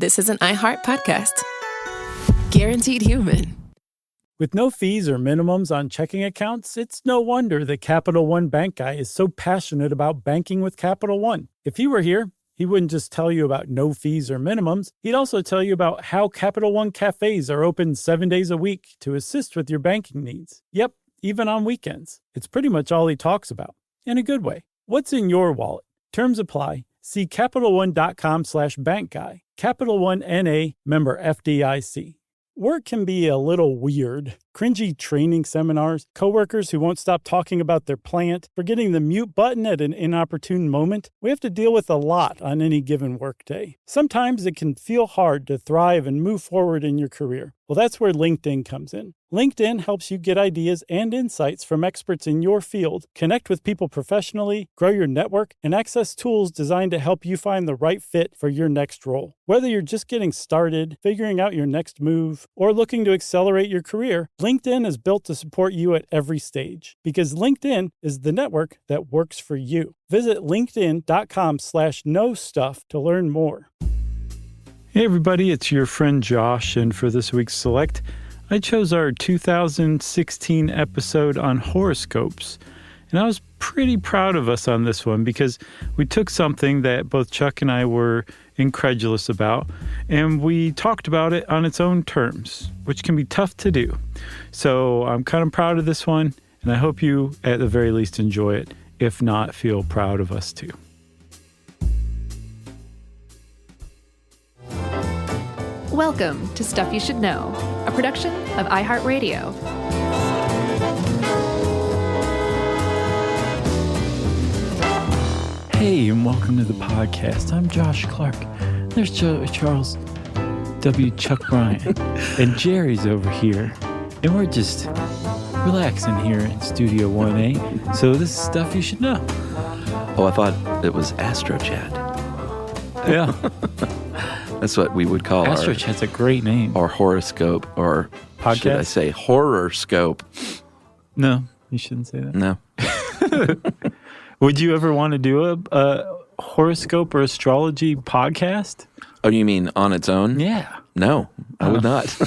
This is an iHeart podcast. Guaranteed human. With no fees or minimums on checking accounts, it's no wonder that Capital One Bank Guy is so passionate about banking with Capital One. If he were here, he wouldn't just tell you about no fees or minimums. He'd also tell you about how Capital One cafes are open 7 days a week to assist with your banking needs. Yep, even on weekends. It's pretty much all he talks about, in a good way. What's in your wallet? Terms apply. See CapitalOne.com/bankguy. Capital One N.A., member FDIC. Work can be a little weird. Cringy training seminars, coworkers who won't stop talking about their plant, forgetting the mute button at an inopportune moment. We have to deal with a lot on any given workday. Sometimes it can feel hard to thrive and move forward in your career. Well, that's where LinkedIn comes in. LinkedIn helps you get ideas and insights from experts in your field, connect with people professionally, grow your network, and access tools designed to help you find the right fit for your next role. Whether you're just getting started, figuring out your next move, or looking to accelerate your career, LinkedIn is built to support you at every stage, because LinkedIn is the network that works for you. Visit linkedin.com/knowstuff to learn more. Hey everybody, it's your friend Josh, and for this week's Select, I chose our 2016 episode on horoscopes. And I was pretty proud of us on this one because we took something that both Chuck and I were incredulous about, and we talked about it on its own terms, which can be tough to do. So I'm kind of proud of this one, and I hope you, at the very least, enjoy it. If not, feel proud of us too. Welcome to Stuff You Should Know, a production of iHeartRadio. Hey, and welcome to the podcast. I'm Josh Clark. There's Charles W. Chuck Bryant. And Jerry's over here. And we're just relaxing here in Studio 1A. So this is Stuff You Should Know. Oh, I thought it was AstroChat. Yeah. That's what we would call AstroChat's a great name. Our horoscope, or podcast? Should I say horoscope? No, you shouldn't say that. No. Would you ever want to do a horoscope or astrology podcast? Oh, you mean on its own? Yeah. No, I would not.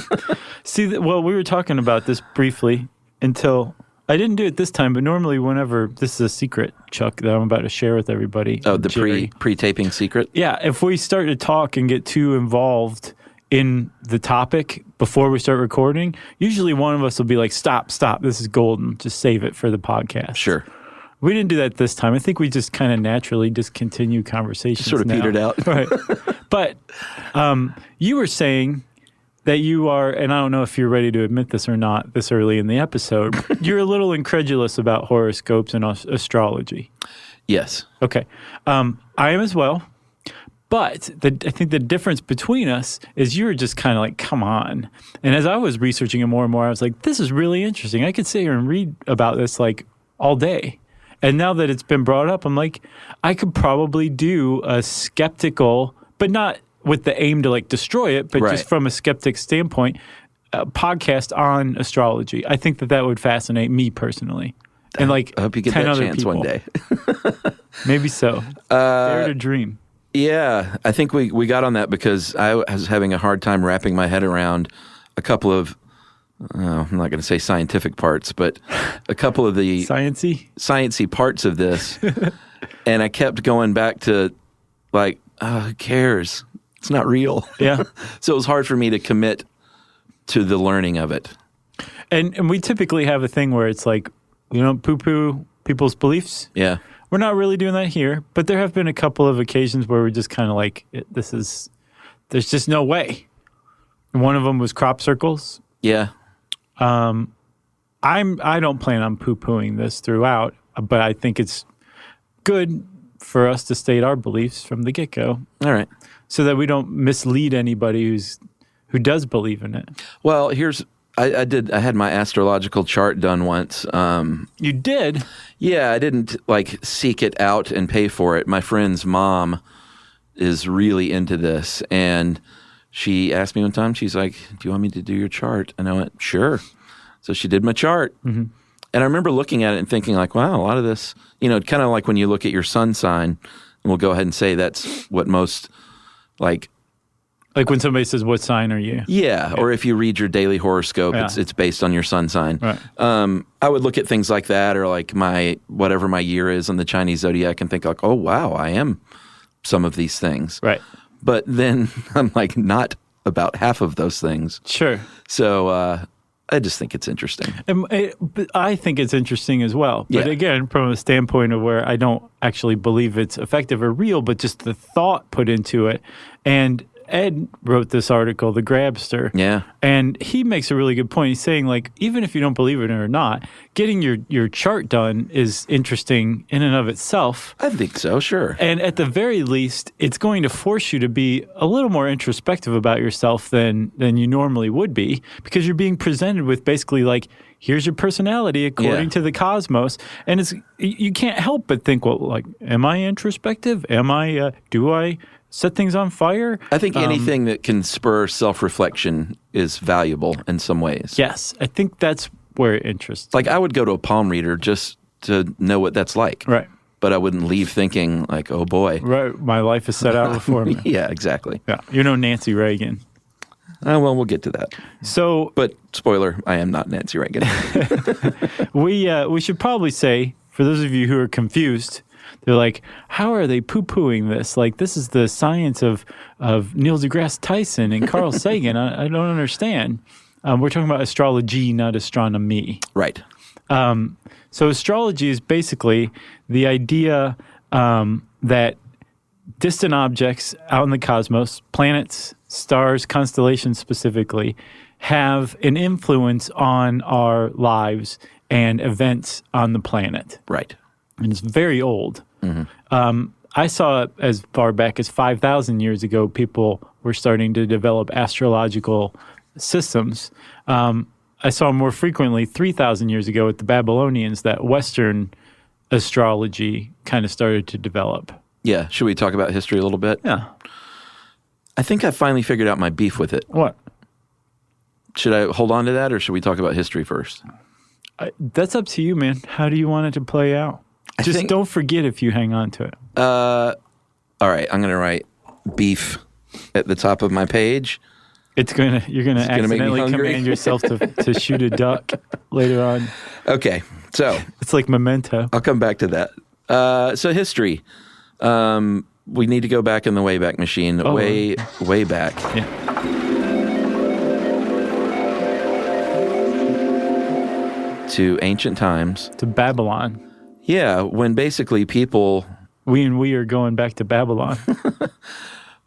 See, well, we were talking about this briefly until I didn't do it this time, but normally whenever, this is a secret, Chuck, that I'm about to share with everybody. Oh, the Jerry. pre-taping secret? Yeah, if we start to talk and get too involved in the topic before we start recording, usually one of us will be like, stop, this is golden. Just save it for the podcast. Sure. We didn't do that this time. I think we just kind of naturally discontinue conversations. Just sort of petered out. Right. But you were saying that you are, and I don't know if you're ready to admit this or not this early in the episode, you're a little incredulous about horoscopes and astrology. Yes. Okay. I am as well. But I think the difference between us is you were just kind of like, come on. And as I was researching it more and more, I was like, this is really interesting. I could sit here and read about this like all day. And now that it's been brought up, I'm like, I could probably do a skeptical, but not with the aim to like destroy it, but just from a skeptic standpoint, a podcast on astrology. I think that would fascinate me personally. And like I hope you get 10 that other chance people. one day. Maybe so. Dare to dream. Yeah, I think we got on that because I was having a hard time wrapping my head around a couple of, I'm not going to say scientific parts, but a couple of the sciencey parts of this. And I kept going back to like, who cares? It's not real. Yeah. So it was hard for me to commit to the learning of it. And we typically have a thing where it's like, poo-poo people's beliefs. Yeah. We're not really doing that here, but there have been a couple of occasions where we're just kind of like, there's just no way. One of them was crop circles. Yeah. I don't plan on poo-pooing this throughout, but I think it's good for us to state our beliefs from the get-go. All right. So that we don't mislead anybody who does believe in it. Well, I had my astrological chart done once. You did? Yeah, I didn't like seek it out and pay for it. My friend's mom is really into this, and she asked me one time, she's like, do you want me to do your chart? And I went, sure. So she did my chart. Mm-hmm. And I remember looking at it and thinking like, wow, a lot of this, kind of like when you look at your sun sign, and we'll go ahead and say that's what most like Like when somebody says, "What sign are you?" Yeah, or if you read your daily horoscope, Yeah. it's based on your sun sign. Right. I would look at things like that, or like whatever my year is in the Chinese zodiac, and think like, oh wow, I am some of these things. Right. But then I'm like not about half of those things. Sure. So I just think it's interesting. But I think it's interesting as well. But Yeah. again, from a standpoint of where I don't actually believe it's effective or real, but just the thought put into it. And Ed wrote this article, The Grabster. Yeah. And he makes a really good point. He's saying, like, even if you don't believe it or not, getting your chart done is interesting in and of itself. I think so, sure. And at the very least, it's going to force you to be a little more introspective about yourself than you normally would be, because you're being presented with basically like, here's your personality according to the cosmos. And you can't help but think, well, like, am I introspective? Do I set things on fire? I think anything that can spur self-reflection is valuable in some ways. Yes, I think that's where it interests. Like I would go to a palm reader just to know what that's like. Right. But I wouldn't leave thinking like, oh boy. Right. My life is set out before me. Yeah, exactly. Yeah. You know Nancy Reagan. Well, we'll get to that. So, But spoiler, I am not Nancy Reagan. we should probably say, for those of you who are confused, they're like, how are they poo-pooing this? Like, this is the science of Neil deGrasse Tyson and Carl Sagan. I don't understand. We're talking about astrology, not astronomy. Right. So astrology is basically the idea that distant objects out in the cosmos, planets, stars, constellations specifically, have an influence on our lives and events on the planet. Right. And it's very old. I saw it as far back as 5,000 years ago, people were starting to develop astrological systems. I saw more frequently 3,000 years ago with the Babylonians that Western astrology kind of started to develop. Yeah. Should we talk about history a little bit? Yeah. I think I finally figured out my beef with it. What? Should I hold on to that, or should we talk about history first? That's up to you, man. How do you want it to play out? Just don't forget if you hang on to it. All right. I'm going to write beef at the top of my page. You're gonna accidentally command yourself to shoot a duck later on. Okay. So It's like Memento. I'll come back to that. So history. We need to go back in the Wayback Machine. Way back. Yeah. To ancient times. To Babylon. Yeah, when basically people... We are going back to Babylon.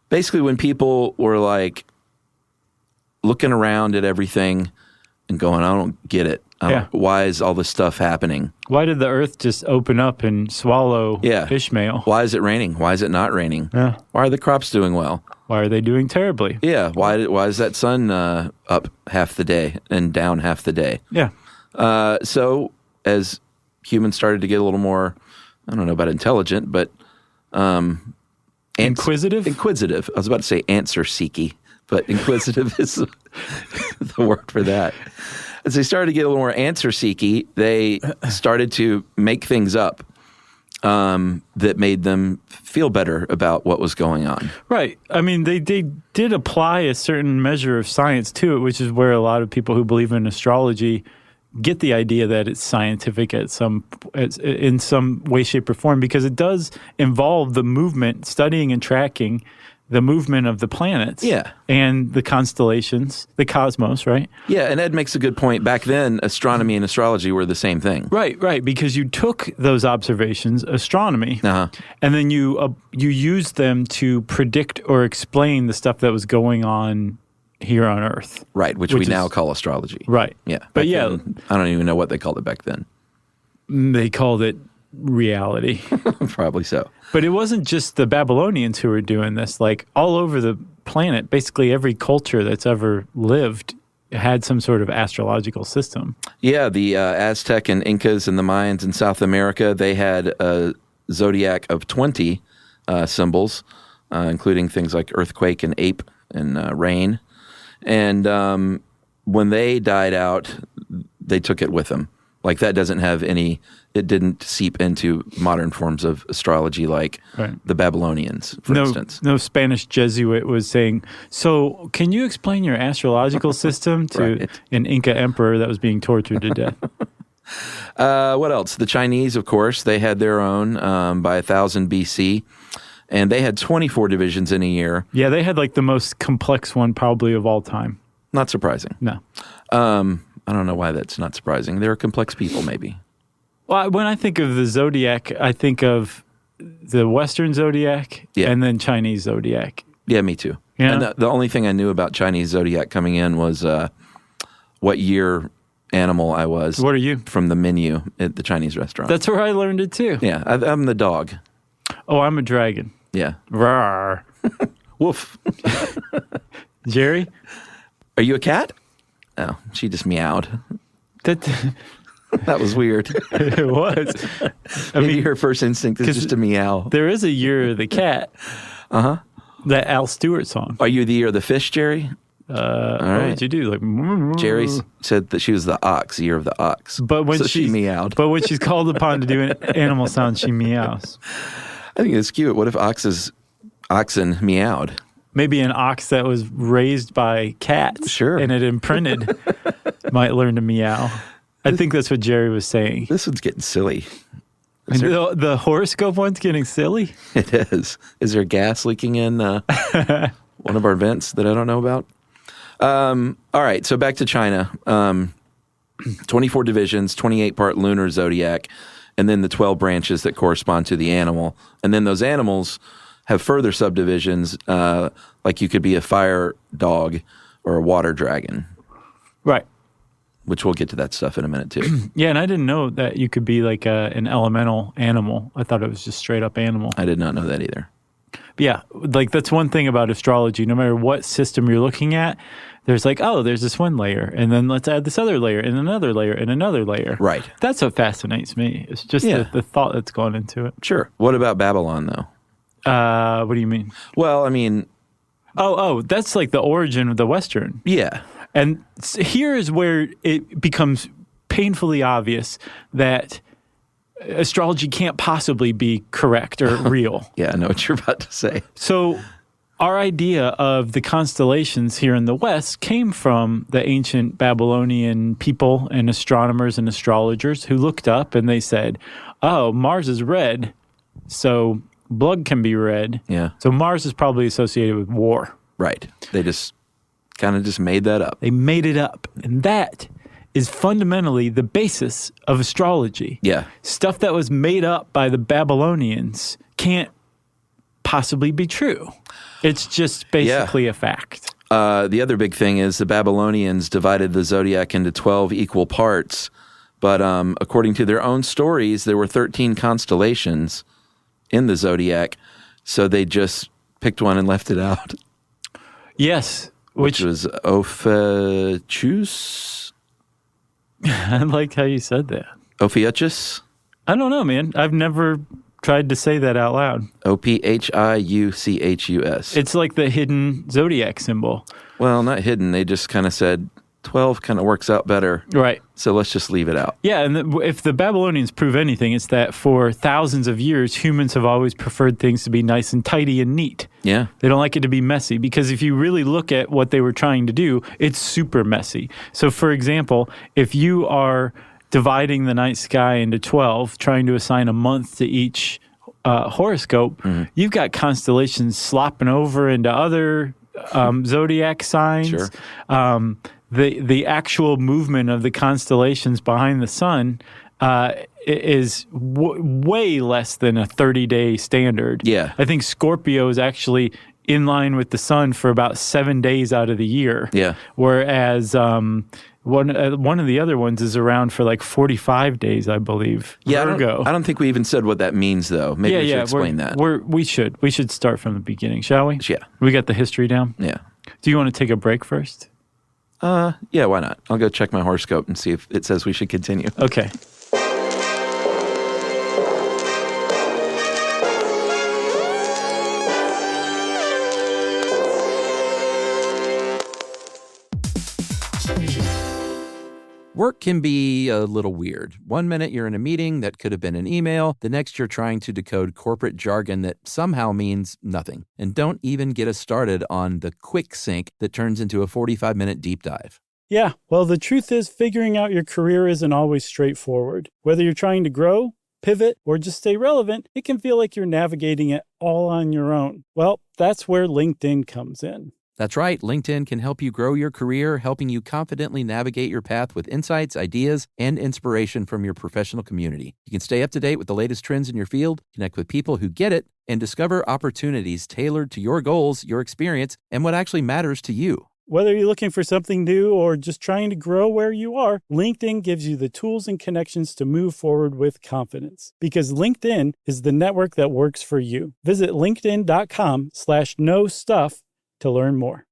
Basically when people were like looking around at everything and going, I don't get it. Why is all this stuff happening? Why did the earth just open up and swallow Ishmael? Why is it raining? Why is it not raining? Yeah. Why are the crops doing well? Why are they doing terribly? Yeah. Why is that sun up half the day and down half the day? Yeah. So as humans started to get a little more, I don't know about intelligent, but Inquisitive? Inquisitive. I was about to say answer-seeky, but inquisitive is the word for that. As they started to get a little more answer-seeky, they started to make things up that made them feel better about what was going on. Right. I mean, they did apply a certain measure of science to it, which is where a lot of people who believe in astrology get the idea that it's scientific in some way, shape, or form, because it does involve the movement, studying and tracking the movement of the planets and the constellations, the cosmos, right? Yeah, and Ed makes a good point. Back then, astronomy and astrology were the same thing. Right, because you took those observations, astronomy, and then you used them to predict or explain the stuff that was going on here on Earth. Right, which we now call astrology. Right. Yeah. But then, I don't even know what they called it back then. They called it reality. Probably so. But it wasn't just the Babylonians who were doing this. Like, all over the planet, basically every culture that's ever lived had some sort of astrological system. Yeah, the Aztec and Incas and the Mayans in South America, they had a zodiac of 20 symbols, including things like earthquake and ape and rain. And when they died out, they took it with them. Like, that doesn't have any it didn't seep into modern forms of astrology like the Babylonians, for instance. No Spanish Jesuit was saying, so can you explain your astrological system to an Inca emperor that was being tortured to death? What else? The Chinese, of course, they had their own by 1000 BC, and they had 24 divisions in a year. Yeah, they had like the most complex one probably of all time. Not surprising. No. I don't know why that's not surprising. They're complex people, maybe. Well, when I think of the zodiac, I think of the Western zodiac and then Chinese zodiac. Yeah, me too. Yeah. And the only thing I knew about Chinese zodiac coming in was what year animal I was. What are you? From the menu at the Chinese restaurant. That's where I learned it too. Yeah, I'm the dog. Oh, I'm a dragon. Yeah. Rawr. Woof. Jerry? Are you a cat? Oh, she just meowed. That was weird. It was. Maybe her first instinct is just to meow. There is a Year of the Cat. Uh-huh. That Al Stewart song. Are you the year of the fish, Jerry? All right. What did you do? Like, Jerry said that she was the ox, year of the ox. But when she meowed. But when she's called upon to do an animal sound, she meows. I think it's cute. What if oxen meowed? Maybe an ox that was raised by cats. Sure. And it imprinted might learn to meow. I think that's what Jerry was saying. This one's getting silly. The horoscope one's getting silly? It is. Is there gas leaking in one of our vents that I don't know about? All right, so back to China. 24 divisions, 28-part lunar zodiac, and then the 12 branches that correspond to the animal. And then those animals have further subdivisions, like you could be a fire dog or a water dragon. Right. Which we'll get to that stuff in a minute, too. Yeah, and I didn't know that you could be like an elemental animal. I thought it was just straight up animal. I did not know that either. But yeah, like that's one thing about astrology. No matter what system you're looking at, there's like, oh, there's this one layer, and then let's add this other layer, and another layer, and another layer. Right. That's what fascinates me. It's just the thought that's gone into it. Sure. What about Babylon, though? What do you mean? Well, I mean... Oh, that's like the origin of the Western. Yeah. And here is where it becomes painfully obvious that astrology can't possibly be correct or real. Yeah, I know what you're about to say. So our idea of the constellations here in the West came from the ancient Babylonian people and astronomers and astrologers who looked up and they said, oh, Mars is red, so blood can be red. Yeah. So Mars is probably associated with war. Right. They just kind of just made that up. They made it up. And that is fundamentally the basis of astrology. Yeah. Stuff that was made up by the Babylonians can't possibly be true. It's just basically a fact. The other big thing is the Babylonians divided the zodiac into 12 equal parts. But according to their own stories, there were 13 constellations in the zodiac. So they just picked one and left it out. Yes. Which was Ophiuchus? I like how you said that. Ophiuchus? I don't know, man. I've never tried to say that out loud. Ophiuchus. It's like the hidden zodiac symbol. Well, not hidden. They just kind of said 12 kind of works out better. Right. So let's just leave it out. Yeah, and if the Babylonians prove anything, it's that for thousands of years, humans have always preferred things to be nice and tidy and neat. Yeah. They don't like it to be messy because if you really look at what they were trying to do, it's super messy. So, for example, if you are dividing the night sky into 12, trying to assign a month to each horoscope, you've got constellations slopping over into other zodiac signs. Sure. The actual movement of the constellations behind the sun is way less than a 30-day standard. Yeah. I think Scorpio is actually in line with the sun for about 7 days out of the year. Yeah. Whereas one of the other ones is around for like 45 days, I believe. Yeah, Virgo. I don't think we even said what that means, though. Maybe we should explain that. We should start from the beginning, shall we? Yeah. We got the history down? Yeah. Do you want to take a break first? Yeah, why not? I'll go check my horoscope and see if it says we should continue. Okay. Work can be a little weird. One minute you're in a meeting that could have been an email. The next you're trying to decode corporate jargon that somehow means nothing. And don't even get us started on the quick sync that turns into a 45-minute deep dive. Yeah, well, the truth is figuring out your career isn't always straightforward. Whether you're trying to grow, pivot, or just stay relevant, it can feel like you're navigating it all on your own. Well, that's where LinkedIn comes in. That's right. LinkedIn can help you grow your career, helping you confidently navigate your path with insights, ideas, and inspiration from your professional community. You can stay up to date with the latest trends in your field, connect with people who get it, and discover opportunities tailored to your goals, your experience, and what actually matters to you. Whether you're looking for something new or just trying to grow where you are, LinkedIn gives you the tools and connections to move forward with confidence. Because LinkedIn is the network that works for you. Visit linkedin.com/knowstuff to learn more.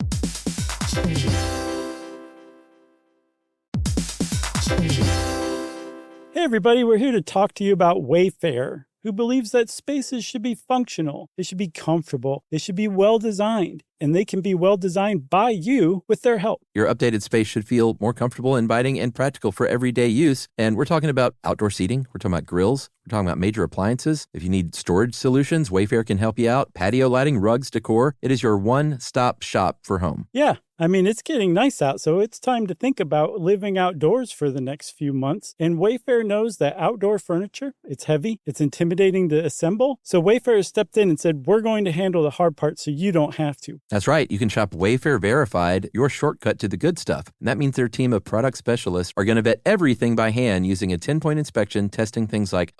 Hey everybody, we're here to talk to you about Wayfair, who believes that spaces should be functional, they should be comfortable, they should be well-designed, and they can be well-designed by you with their help. Your updated space should feel more comfortable, inviting, and practical for everyday use. And we're talking about outdoor seating. We're talking about grills. We're talking about major appliances. If you need storage solutions, Wayfair can help you out. Patio lighting, rugs, decor. It is your one-stop shop for home. Yeah, I mean, it's getting nice out, so it's time to think about living outdoors for the next few months. And Wayfair knows that outdoor furniture, it's heavy, it's intimidating to assemble. So Wayfair has stepped in and said, we're going to handle the hard part so you don't have to. That's right. You can shop Wayfair Verified, your shortcut to the good stuff. And that means their team of product specialists are going to vet everything by hand using a 10-point inspection, testing things like,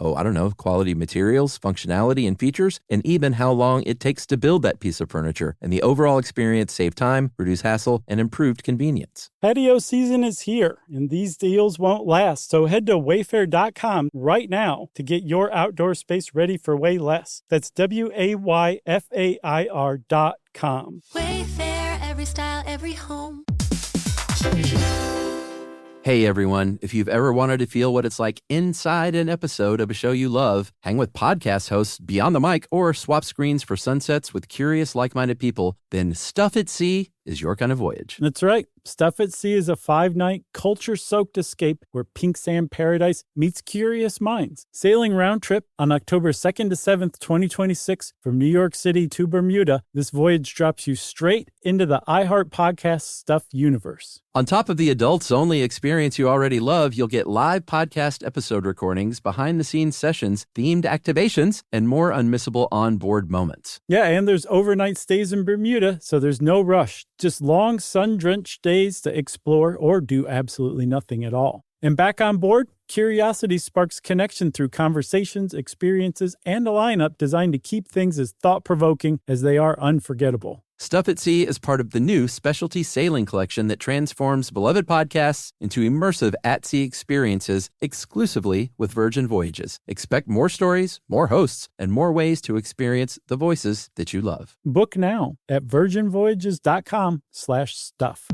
quality materials, functionality, and features, and even how long it takes to build that piece of furniture. And the overall experience save time, reduce hassle, and improved convenience. Patio season is here, and these deals won't last. So head to wayfair.com right now to get your outdoor space ready for way less. That's WAYFAIR.com. Wayfair, every style, every home. Hey everyone, if you've ever wanted to feel what it's like inside an episode of a show you love, hang with podcast hosts beyond the mic, or swap screens for sunsets with curious, like-minded people, then Stuff at Sea is your kind of voyage. That's right. Stuff at Sea is a 5-night, culture-soaked escape where pink sand paradise meets curious minds. Sailing round trip on October 2nd to 7th, 2026 from New York City to Bermuda, this voyage drops you straight into the iHeart Podcast Stuff universe. On top of the adults-only experience you already love, you'll get live podcast episode recordings, behind-the-scenes sessions, themed activations, and more unmissable on-board moments. Yeah, and there's overnight stays in Bermuda, so there's no rush. Just long, sun-drenched days to explore or do absolutely nothing at all. And back on board, curiosity sparks connection through conversations, experiences, and a lineup designed to keep things as thought-provoking as they are unforgettable. Stuff at Sea is part of the new specialty sailing collection that transforms beloved podcasts into immersive at-sea experiences exclusively with Virgin Voyages. Expect more stories, more hosts, and more ways to experience the voices that you love. Book now at virginvoyages.com/stuff.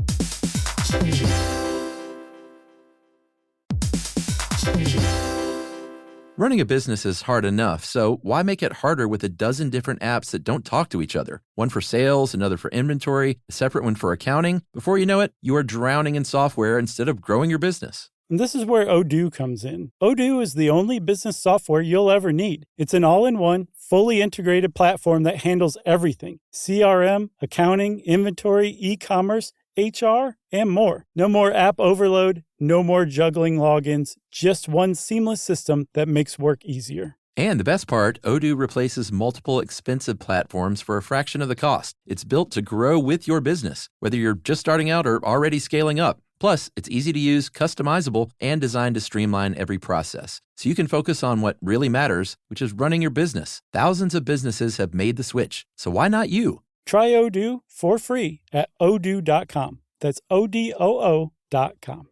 Running a business is hard enough, so why make it harder with a dozen different apps that don't talk to each other? One for sales, another for inventory, a separate one for accounting. Before you know it, you are drowning in software instead of growing your business. And this is where Odoo comes in. Odoo is the only business software you'll ever need. It's an all-in-one, fully integrated platform that handles everything: CRM, accounting, inventory, e-commerce, HR, and more. No more app overload, no more juggling logins, just one seamless system that makes work easier. And the best part, Odoo replaces multiple expensive platforms for a fraction of the cost. It's built to grow with your business, whether you're just starting out or already scaling up. Plus, it's easy to use, customizable, and designed to streamline every process. So you can focus on what really matters, which is running your business. Thousands of businesses have made the switch. So why not you? Try Odoo for free at odoo.com. That's ODOO.com.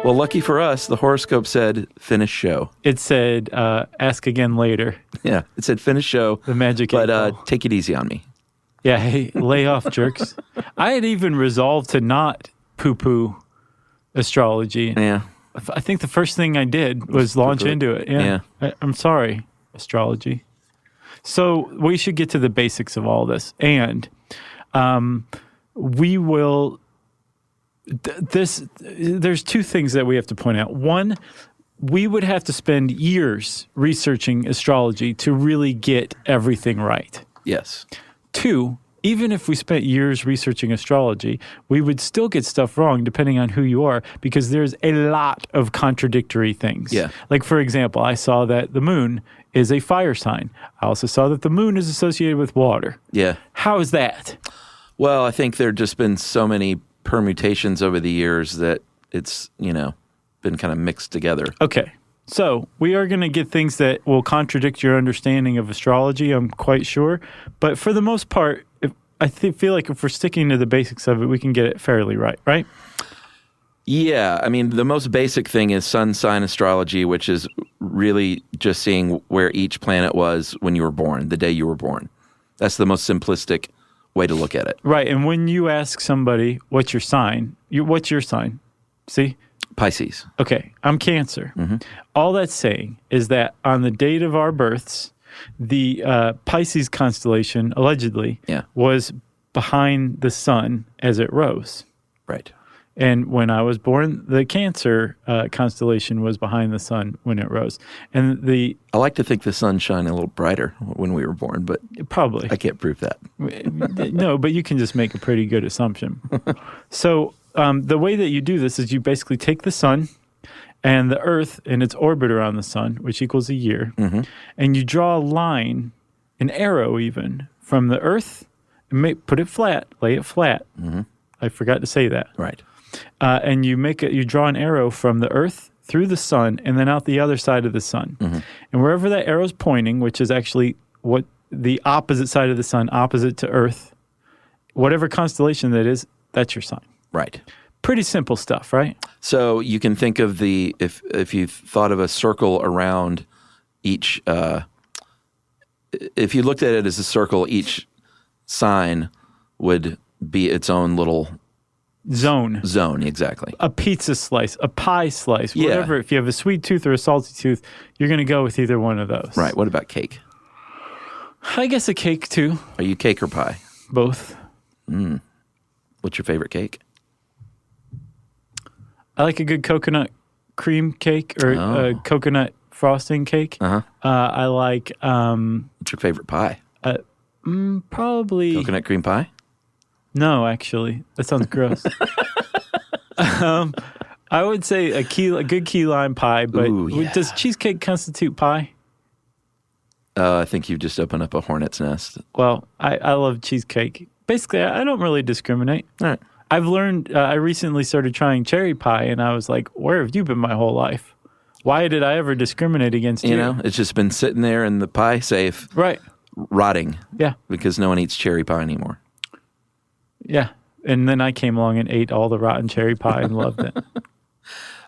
Well, lucky for us, the horoscope said finish show. It said ask again later. Yeah, it said finish show. The magic. But take it easy on me. Yeah, hey, lay off, jerks. I had even resolved to not poo-poo astrology. Yeah. I think the first thing I did was launch into it. Yeah. I'm sorry, astrology. So we should get to the basics of all this. And we will... There's two things that we have to point out. One, we would have to spend years researching astrology to really get everything right. Yes. Two, even if we spent years researching astrology, we would still get stuff wrong depending on who you are, because there's a lot of contradictory things. Yeah. Like, for example, I saw that the moon is a fire sign. I also saw that the moon is associated with water. Yeah. How is that? Well, I think there have just been so many permutations over the years that it's, been kind of mixed together. Okay. So we are going to get things that will contradict your understanding of astrology, I'm quite sure. But for the most part, feel like if we're sticking to the basics of it, we can get it fairly right? Yeah. I mean, the most basic thing is sun sign astrology, which is really just seeing where each planet was when you were born, the day you were born. That's the most simplistic way to look at it. Right. And when you ask somebody, what's your sign? What's your sign? See? Pisces. Okay. I'm Cancer. Mm-hmm. All that's saying is that on the date of our births, the Pisces constellation, allegedly, was behind the sun as it rose. Right. And when I was born, the Cancer constellation was behind the sun when it rose. And I like to think the sun shined a little brighter when we were born, but probably I can't prove that. No, but you can just make a pretty good assumption. So the way that you do this is you basically take the sun and the Earth and its orbit around the sun, which equals a year, and you draw a line, an arrow even, from the Earth, and put it flat, lay it flat. Mm-hmm. I forgot to say that. Right. And you draw an arrow from the Earth through the sun and then out the other side of the sun. Mm-hmm. And wherever that arrow's pointing, which is actually what the opposite side of the sun, opposite to Earth, whatever constellation that is, that's your sign. Right. Pretty simple stuff, right? So you can think of if you thought of a circle around each, if you looked at it as a circle, each sign would be its own little zone, exactly. A pizza slice, a pie slice, whatever. If you have a sweet tooth or a salty tooth, you're going to go with either one of those. Right. What about cake? I guess a cake too. Are you cake or pie? Both. What's your favorite cake? I like a good coconut cream cake or a coconut frosting cake. I like... what's your favorite pie? Probably... Coconut cream pie? No, actually. That sounds gross. I would say a good key lime pie, but does cheesecake constitute pie? I think you've just opened up a hornet's nest. Well, I love cheesecake. Basically, I don't really discriminate. All right. I've learned, I recently started trying cherry pie, and I was like, where have you been my whole life? Why did I ever discriminate against you? You know, it's just been sitting there in the pie safe. Right. Rotting. Yeah. Because no one eats cherry pie anymore. Yeah. And then I came along and ate all the rotten cherry pie and loved it.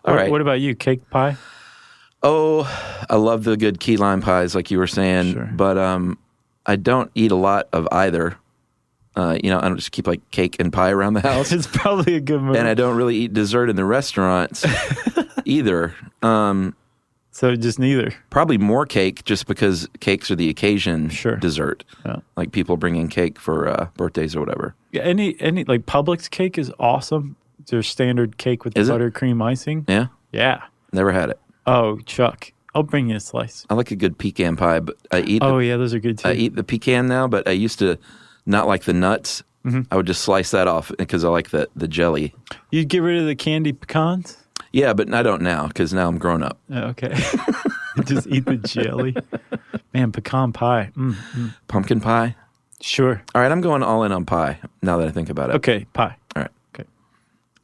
All right. What about you? Cake pie? Oh, I love the good key lime pies, like you were saying. Sure. But I don't eat a lot of either. I don't just keep like cake and pie around the house. It's probably a good move. And I don't really eat dessert in the restaurants either. So just neither. Probably more cake, just because cakes are the occasion dessert. Yeah. Like people bringing cake for birthdays or whatever. Yeah, any like Publix cake is awesome. It's their standard cake with the buttercream icing. Yeah? Yeah. Never had it. Oh, Chuck. I'll bring you a slice. I like a good pecan pie, but I eat those are good too. I eat the pecan now, but I used to not like the nuts. Mm-hmm. I would just slice that off because I like the jelly. You'd get rid of the candied pecans? Yeah, but I don't now because now I'm grown up. Oh, okay. Just eat the jelly. Man, pecan pie. Pumpkin pie? Sure. All right, I'm going all in on pie now that I think about it. Okay, pie. All right. Okay.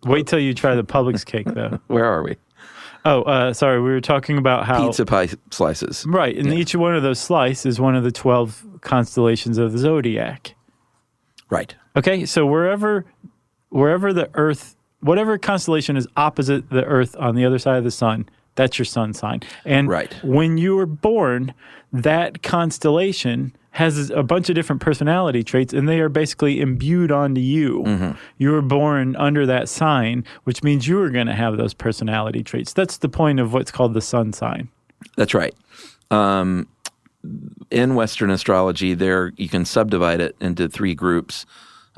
Wait till you try the Publix cake, though. Where are we? Oh, sorry. We were talking about how... Pizza pie slices. Right, and each one of those slices is one of the 12 constellations of the zodiac. Right. Okay, so wherever the Earth... Whatever constellation is opposite the Earth on the other side of the sun, that's your sun sign. And when you were born, that constellation has a bunch of different personality traits, and they are basically imbued onto you. Mm-hmm. You were born under that sign, which means you are going to have those personality traits. That's the point of what's called the sun sign. That's right. In Western astrology, you can subdivide it into 3 groups.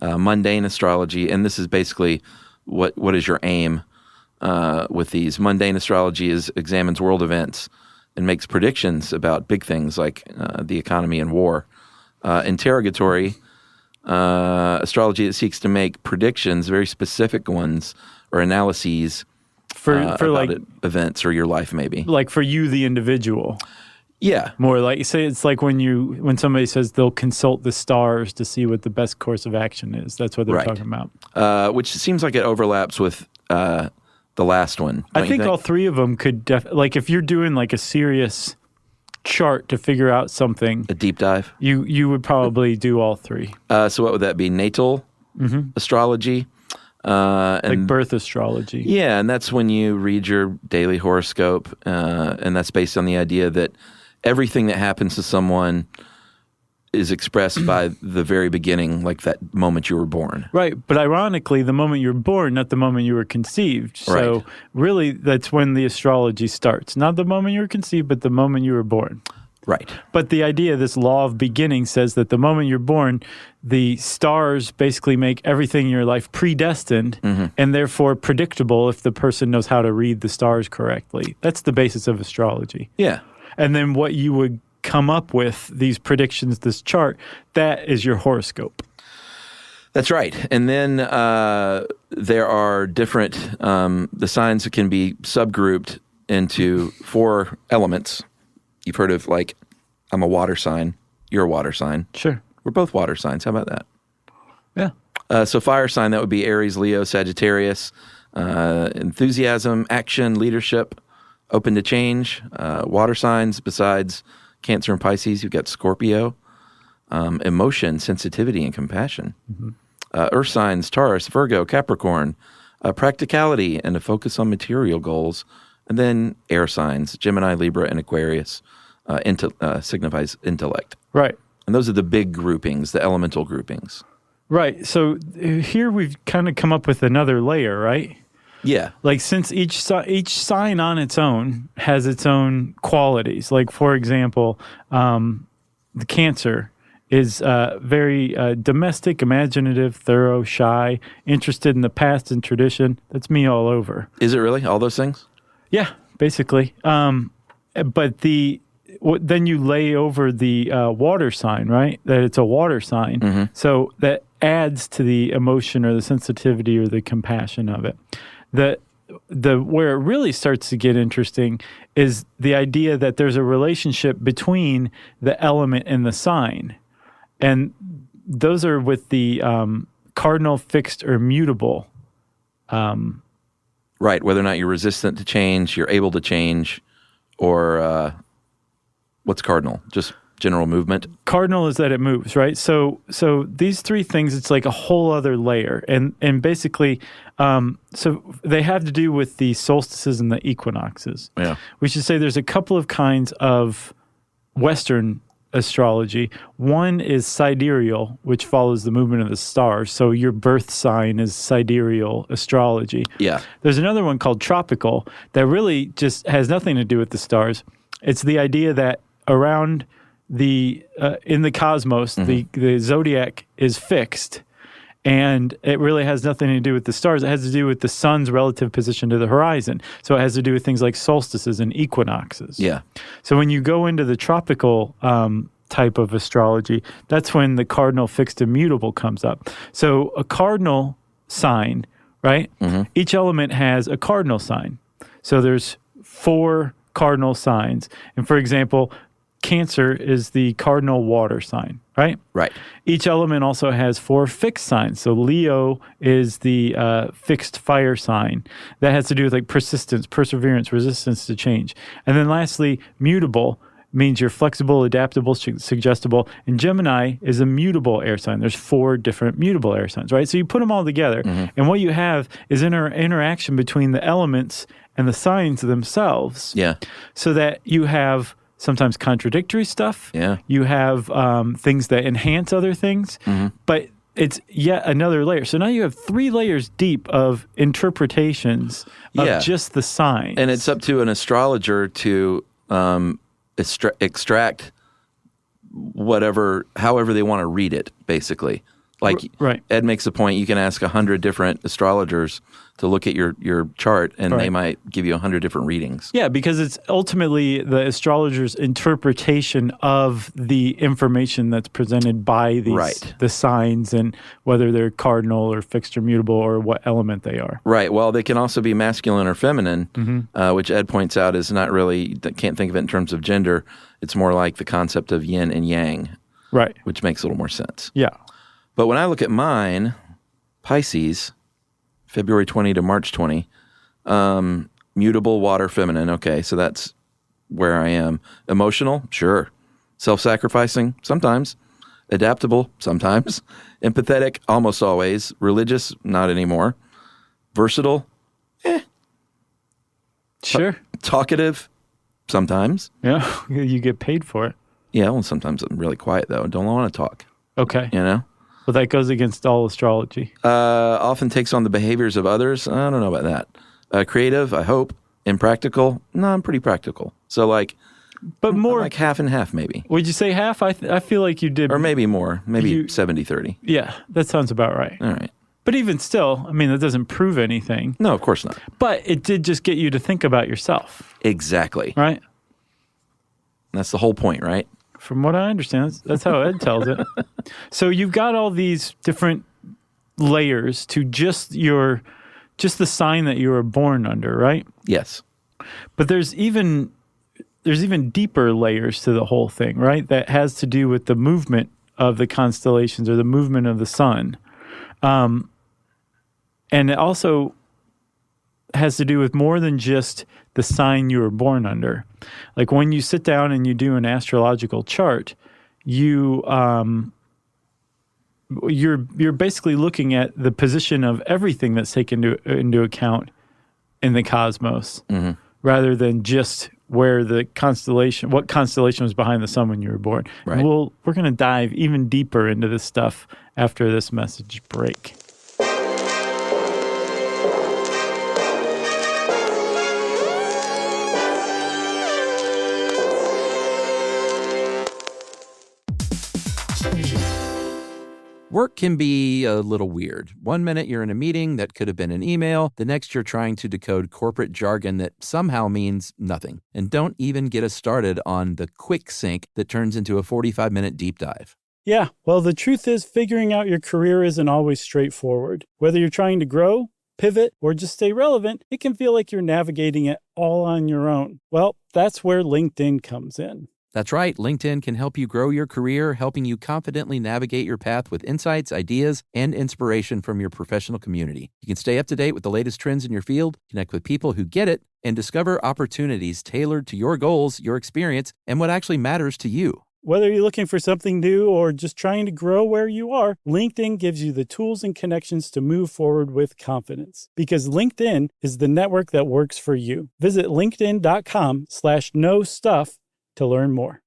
Mundane astrology, and this is basically what is your aim with these. Mundane astrology examines world events and makes predictions about big things like the economy and war. Interrogatory astrology that seeks to make predictions, very specific ones, or analyses for like events or your life, maybe. Like for you, the individual. Yeah. More like, say it's like when somebody says they'll consult the stars to see what the best course of action is. That's what they're talking about. Which seems like it overlaps with the last one. I think all 3 of them could like if you're doing like a serious chart to figure out something. A deep dive? You would probably do all 3. So what would that be? Natal astrology? Like birth astrology. Yeah, and that's when you read your daily horoscope, and that's based on the idea that everything that happens to someone is expressed by the very beginning, like that moment you were born. Right, but ironically, the moment you were born, not the moment you were conceived. So really, that's when the astrology starts. Not the moment you were conceived, but the moment you were born. Right. But the idea, this law of beginning, says that the moment you're born, the stars basically make everything in your life predestined and therefore predictable if the person knows how to read the stars correctly. That's the basis of astrology. Yeah. And then what you would come up with, these predictions, this chart, that is your horoscope. That's right. And then there are different, the signs can be subgrouped into 4 elements. You've heard of, like, I'm a water sign. You're a water sign. Sure. We're both water signs. How about that? Yeah. So fire sign, that would be Aries, Leo, Sagittarius. Enthusiasm, action, leadership, open to change. Water signs, besides Cancer and Pisces, you've got Scorpio. Emotion, sensitivity, and compassion. Earth signs, Taurus, Virgo, Capricorn. Practicality and a focus on material goals. And then air signs, Gemini, Libra, and Aquarius, signifies intellect. Right. And those are the big groupings, the elemental groupings. Right. So here we've kind of come up with another layer, right? Yeah. Like since each sign on its own has its own qualities. Like, for example, the Cancer is very domestic, imaginative, thorough, shy, interested in the past and tradition. That's me all over. Is it really? All those things? Yeah, basically. But then you lay over the water sign, right? That it's a water sign. So that adds to the emotion or the sensitivity or the compassion of it. Where it really starts to get interesting is the idea that there's a relationship between the element and the sign. And those are with the cardinal, fixed, or mutable. Right, whether or not you're resistant to change, you're able to change, or what's cardinal? Just general movement? Cardinal is that it moves, right? So these 3 things, it's like a whole other layer. And basically, so they have to do with the solstices and the equinoxes. Yeah. We should say there's a couple of kinds of Western astrology. One is sidereal, which follows the movement of the stars. So your birth sign is sidereal astrology. Yeah. There's another one called tropical that really just has nothing to do with the stars. It's the idea that around in the cosmos, the zodiac is fixed, and it really has nothing to do with the stars. It has to do with the sun's relative position to the horizon. So it has to do with things like solstices and equinoxes. Yeah. So when you go into the tropical type of astrology, that's when the cardinal, fixed, and mutable comes up. So a cardinal sign, right? Each element has a cardinal sign. So there's 4 cardinal signs. And for example, Cancer is the cardinal water sign, right? Right. Each element also has 4 fixed signs. So Leo is the fixed fire sign. That has to do with like persistence, perseverance, resistance to change. And then lastly, mutable means you're flexible, adaptable, suggestible. And Gemini is a mutable air sign. There's 4 different mutable air signs, right? So you put them all together. And what you have is interaction between the elements and the signs themselves. Yeah. So that you have sometimes contradictory stuff. Yeah. You have things that enhance other things. But it's yet another layer. So now you have 3 layers deep of interpretations of just the signs. And it's up to an astrologer to extract however they want to read it, basically. Like Ed makes a point, you can ask 100 different astrologers to look at your chart, and they might give you 100 different readings. Yeah, because it's ultimately the astrologer's interpretation of the information that's presented by the signs, and whether they're cardinal or fixed or mutable or what element they are. Right. Well, they can also be masculine or feminine, which Ed points out is not really, can't think of it in terms of gender. It's more like the concept of yin and yang, which makes a little more sense. Yeah. But when I look at mine, Pisces, February 20 to March 20, mutable, water, feminine. Okay, so that's where I am. Emotional? Sure. Self-sacrificing? Sometimes. Adaptable? Sometimes. Empathetic? Almost always. Religious? Not anymore. Versatile? Sure. Talkative? Sometimes. Yeah, you get paid for it. Yeah, well, sometimes I'm really quiet, though. I don't want to talk. Okay. You know? Well, that goes against all astrology. Often takes on the behaviors of others. I don't know about that. Creative, I hope. Impractical? No, I'm pretty practical. So but more like half and half, maybe. Would you say half? I feel like you did. Or maybe more. Maybe 70-30. Yeah, that sounds about right. All right. But even still, I mean, that doesn't prove anything. No, of course not. But it did just get you to think about yourself. Exactly. Right? That's the whole point, right? From what I understand, that's how Ed tells it. So you've got all these different layers to just the sign that you were born under, right? Yes. But there's even deeper layers to the whole thing, right? That has to do with the movement of the constellations or the movement of the sun. And it also has to do with more than just the sign you were born under. Like when you sit down and you do an astrological chart, you're basically looking at the position of everything that's taken into account in the cosmos, rather than just where what constellation was behind the sun when you were born. Right. We're going to dive even deeper into this stuff after this message break. Work can be a little weird. One minute you're in a meeting that could have been an email. The next you're trying to decode corporate jargon that somehow means nothing. And don't even get us started on the quick sync that turns into a 45-minute deep dive. Yeah, well, the truth is figuring out your career isn't always straightforward. Whether you're trying to grow, pivot, or just stay relevant, it can feel like you're navigating it all on your own. Well, that's where LinkedIn comes in. That's right. LinkedIn can help you grow your career, helping you confidently navigate your path with insights, ideas, and inspiration from your professional community. You can stay up to date with the latest trends in your field, connect with people who get it, and discover opportunities tailored to your goals, your experience, and what actually matters to you. Whether you're looking for something new or just trying to grow where you are, LinkedIn gives you the tools and connections to move forward with confidence. Because LinkedIn is the network that works for you. Visit linkedin.com/knowstuff to learn more.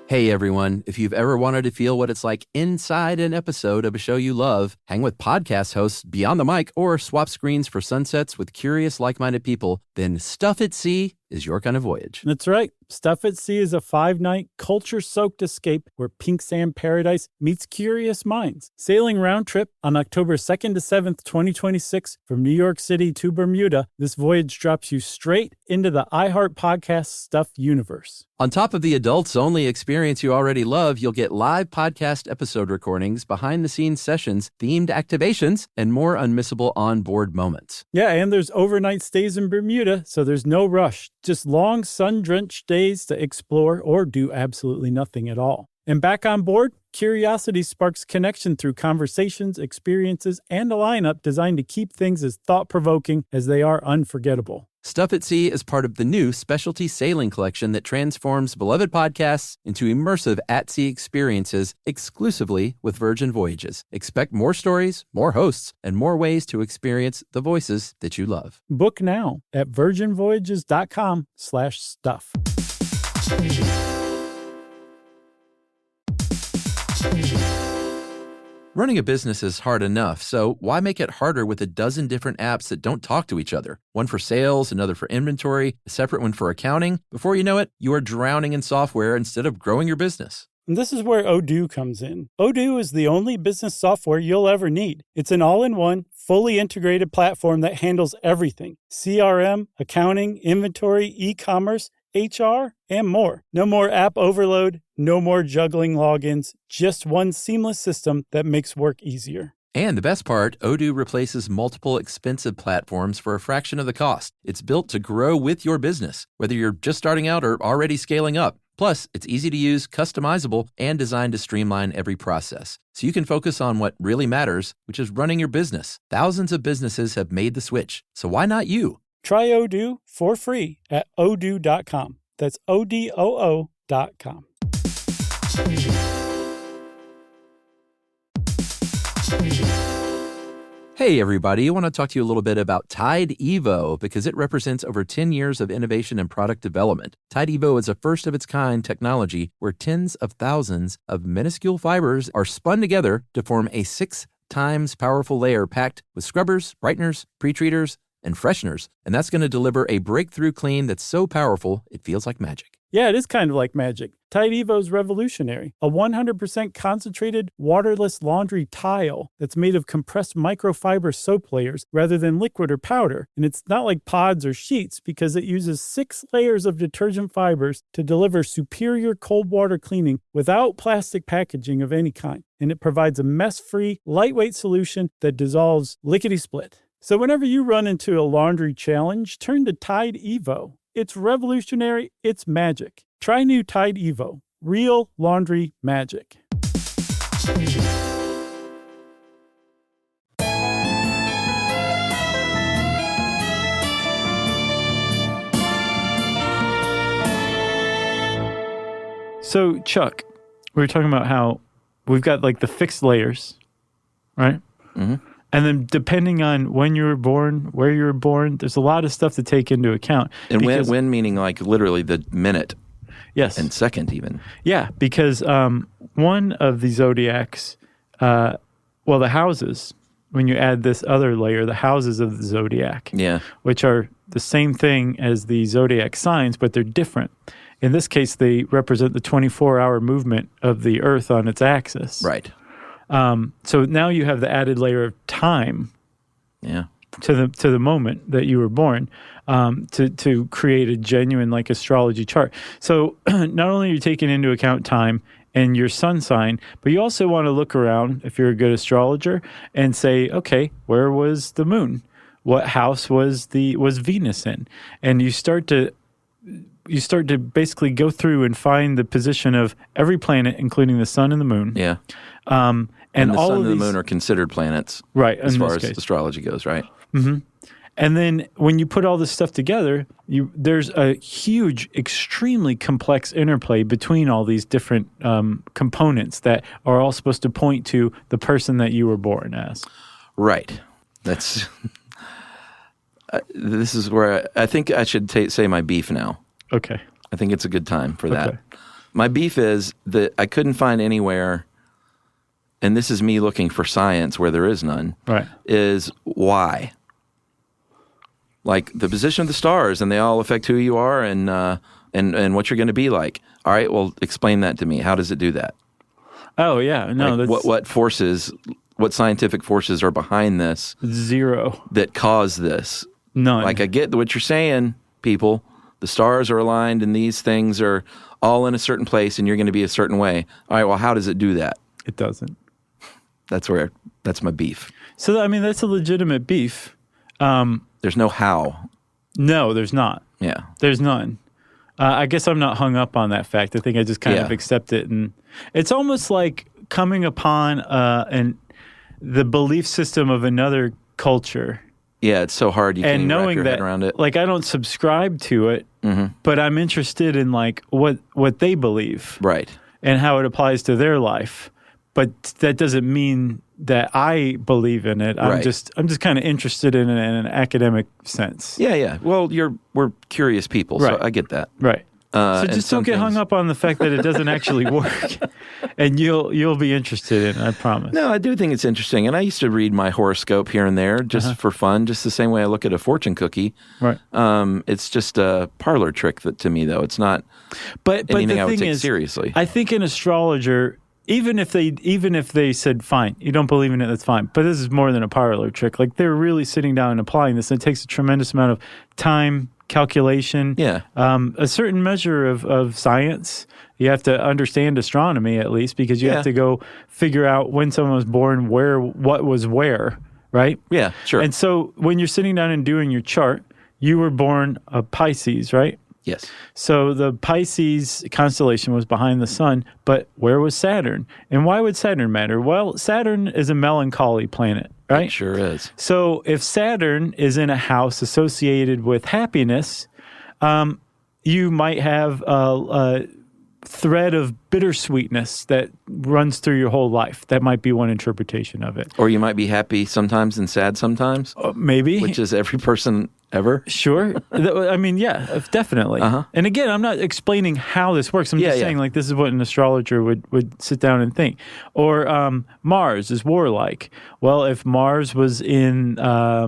Hey everyone, if you've ever wanted to feel what it's like inside an episode of a show you love, hang with podcast hosts beyond the mic, or swap screens for sunsets with curious, like-minded people, then Stuff at Sea is your kind of voyage. That's right. Stuff at Sea is a 5-night, culture-soaked escape where pink sand paradise meets curious minds. Sailing round trip on October 2nd to 7th, 2026 from New York City to Bermuda, this voyage drops you straight into the iHeart Podcast Stuff universe. On top of the adults-only experience you already love, you'll get live podcast episode recordings, behind-the-scenes sessions, themed activations, and more unmissable on-board moments. Yeah, and there's overnight stays in Bermuda, so there's no rush. Just long, sun-drenched days to explore or do absolutely nothing at all. And back on board, curiosity sparks connection through conversations, experiences, and a lineup designed to keep things as thought-provoking as they are unforgettable. Stuff at Sea is part of the new specialty sailing collection that transforms beloved podcasts into immersive at-sea experiences exclusively with Virgin Voyages. Expect more stories, more hosts, and more ways to experience the voices that you love. Book now at virginvoyages.com/stuff. Running a business is hard enough, so why make it harder with a dozen different apps that don't talk to each other? One for sales, another for inventory, a separate one for accounting. Before you know it, you are drowning in software instead of growing your business. And this is where Odoo comes in. Odoo is the only business software you'll ever need. It's an all-in-one, fully integrated platform that handles everything: CRM, accounting, inventory, e-commerce, HR, and more. No more app overload, no more juggling logins, just one seamless system that makes work easier. And the best part, Odoo replaces multiple expensive platforms for a fraction of the cost. It's built to grow with your business, whether you're just starting out or already scaling up. Plus, it's easy to use, customizable, and designed to streamline every process. So you can focus on what really matters, which is running your business. Thousands of businesses have made the switch. So why not you? Try Odoo for free at odoo.com. That's ODOO.com. Hey everybody, I want to talk to you a little bit about Tide Evo because it represents over 10 years of innovation and product development. Tide Evo is a first of its kind technology where tens of thousands of minuscule fibers are spun together to form a 6 times powerful layer packed with scrubbers, brighteners, pre-treaters, and fresheners. And that's going to deliver a breakthrough clean that's so powerful, it feels like magic. Yeah, it is kind of like magic. Tide Evo is revolutionary. A 100% concentrated, waterless laundry tile that's made of compressed microfiber soap layers rather than liquid or powder. And it's not like pods or sheets because it uses 6 layers of detergent fibers to deliver superior cold water cleaning without plastic packaging of any kind. And it provides a mess-free, lightweight solution that dissolves lickety-split. So whenever you run into a laundry challenge, turn to Tide Evo. It's revolutionary, it's magic. Try new Tide Evo. Real laundry magic. So, Chuck, we were talking about how we've got like the fixed layers, right? Mm-hmm. And then depending on when you were born, where you were born, there's a lot of stuff to take into account. And when meaning like literally the minute. Yes. And second even. Yeah, because one of the zodiacs, the houses, when you add this other layer, the houses of the zodiac, which are the same thing as the zodiac signs, but they're different. In this case, they represent the 24-hour movement of the Earth on its axis. Right. So now you have the added layer of time to the moment that you were born to create a genuine like astrology chart. So not only are you taking into account time and your sun sign, but you also want to look around if you're a good astrologer and say, okay, where was the moon? What house was Venus in? And you start to basically go through and find the position of every planet, including the sun and the moon. Yeah. And the all sun of and the these, moon are considered planets, right? As far as astrology goes, right? Mm-hmm. And then when you put all this stuff together, there's a huge, extremely complex interplay between all these different components that are all supposed to point to the person that you were born as. Right. That's. This is where I think I should say my beef now. Okay. I think it's a good time for that. Okay. My beef is that I couldn't find anywhere, and this is me looking for science where there is none, right? Is why. Like the position of the stars, and they all affect who you are and what you're going to be like. All right, well, explain that to me. How does it do that? Oh, yeah. No, like, what forces, what scientific forces are behind this? Zero. That cause this? None. Like I get what you're saying, people. The stars are aligned and these things are all in a certain place and you're going to be a certain way. All right, well, how does it do that? It doesn't. That's my beef. So, I mean, that's a legitimate beef. There's no how. No, there's not. Yeah. There's none. I guess I'm not hung up on that fact. I think I just kind of accept it. And it's almost like coming upon the belief system of another culture Yeah, it's so hard. You can't even wrap your head around it. Like, I don't subscribe to it, but I'm interested in like what they believe, Right. and how it applies to their life. But that doesn't mean that I believe in it. I'm Right. just kind of interested in it in an academic sense. Yeah. Well, we're curious people, so Right. I get that. Right. So and just some don't get hung things- up on the fact that it doesn't actually work, and you'll be interested in it, I promise. No, I do think it's interesting, and I used to read my horoscope here and there just for fun, just the same way I look at a fortune cookie. Right. It's just a parlor trick to me, though. It's not But anything the I would thing take is, seriously. I think an astrologer, even if they said, fine, you don't believe in it, that's fine. But this is more than a parlor trick. Like, they're really sitting down and applying this. And it takes a tremendous amount of time, calculation, Yeah. a certain measure of science. You have to understand astronomy at least, because you Yeah. have to go figure out when someone was born, what was where, right? Yeah, sure. And so when you're sitting down and doing your chart, you were born a Pisces, right? Yes. So the Pisces constellation was behind the sun, but where was Saturn? And why would Saturn matter? Well, Saturn is a melancholy planet, right? It sure is. So if Saturn is in a house associated with happiness, you might have a thread of bittersweetness that runs through your whole life. That might be one interpretation of it. Or you might be happy sometimes and sad sometimes, Maybe. which is every person ever. Sure. I mean, yeah, definitely. And again, I'm not explaining how this works. I'm just saying, like, this is what an astrologer would sit down and think. Or Mars is warlike. Well, if Mars was in, I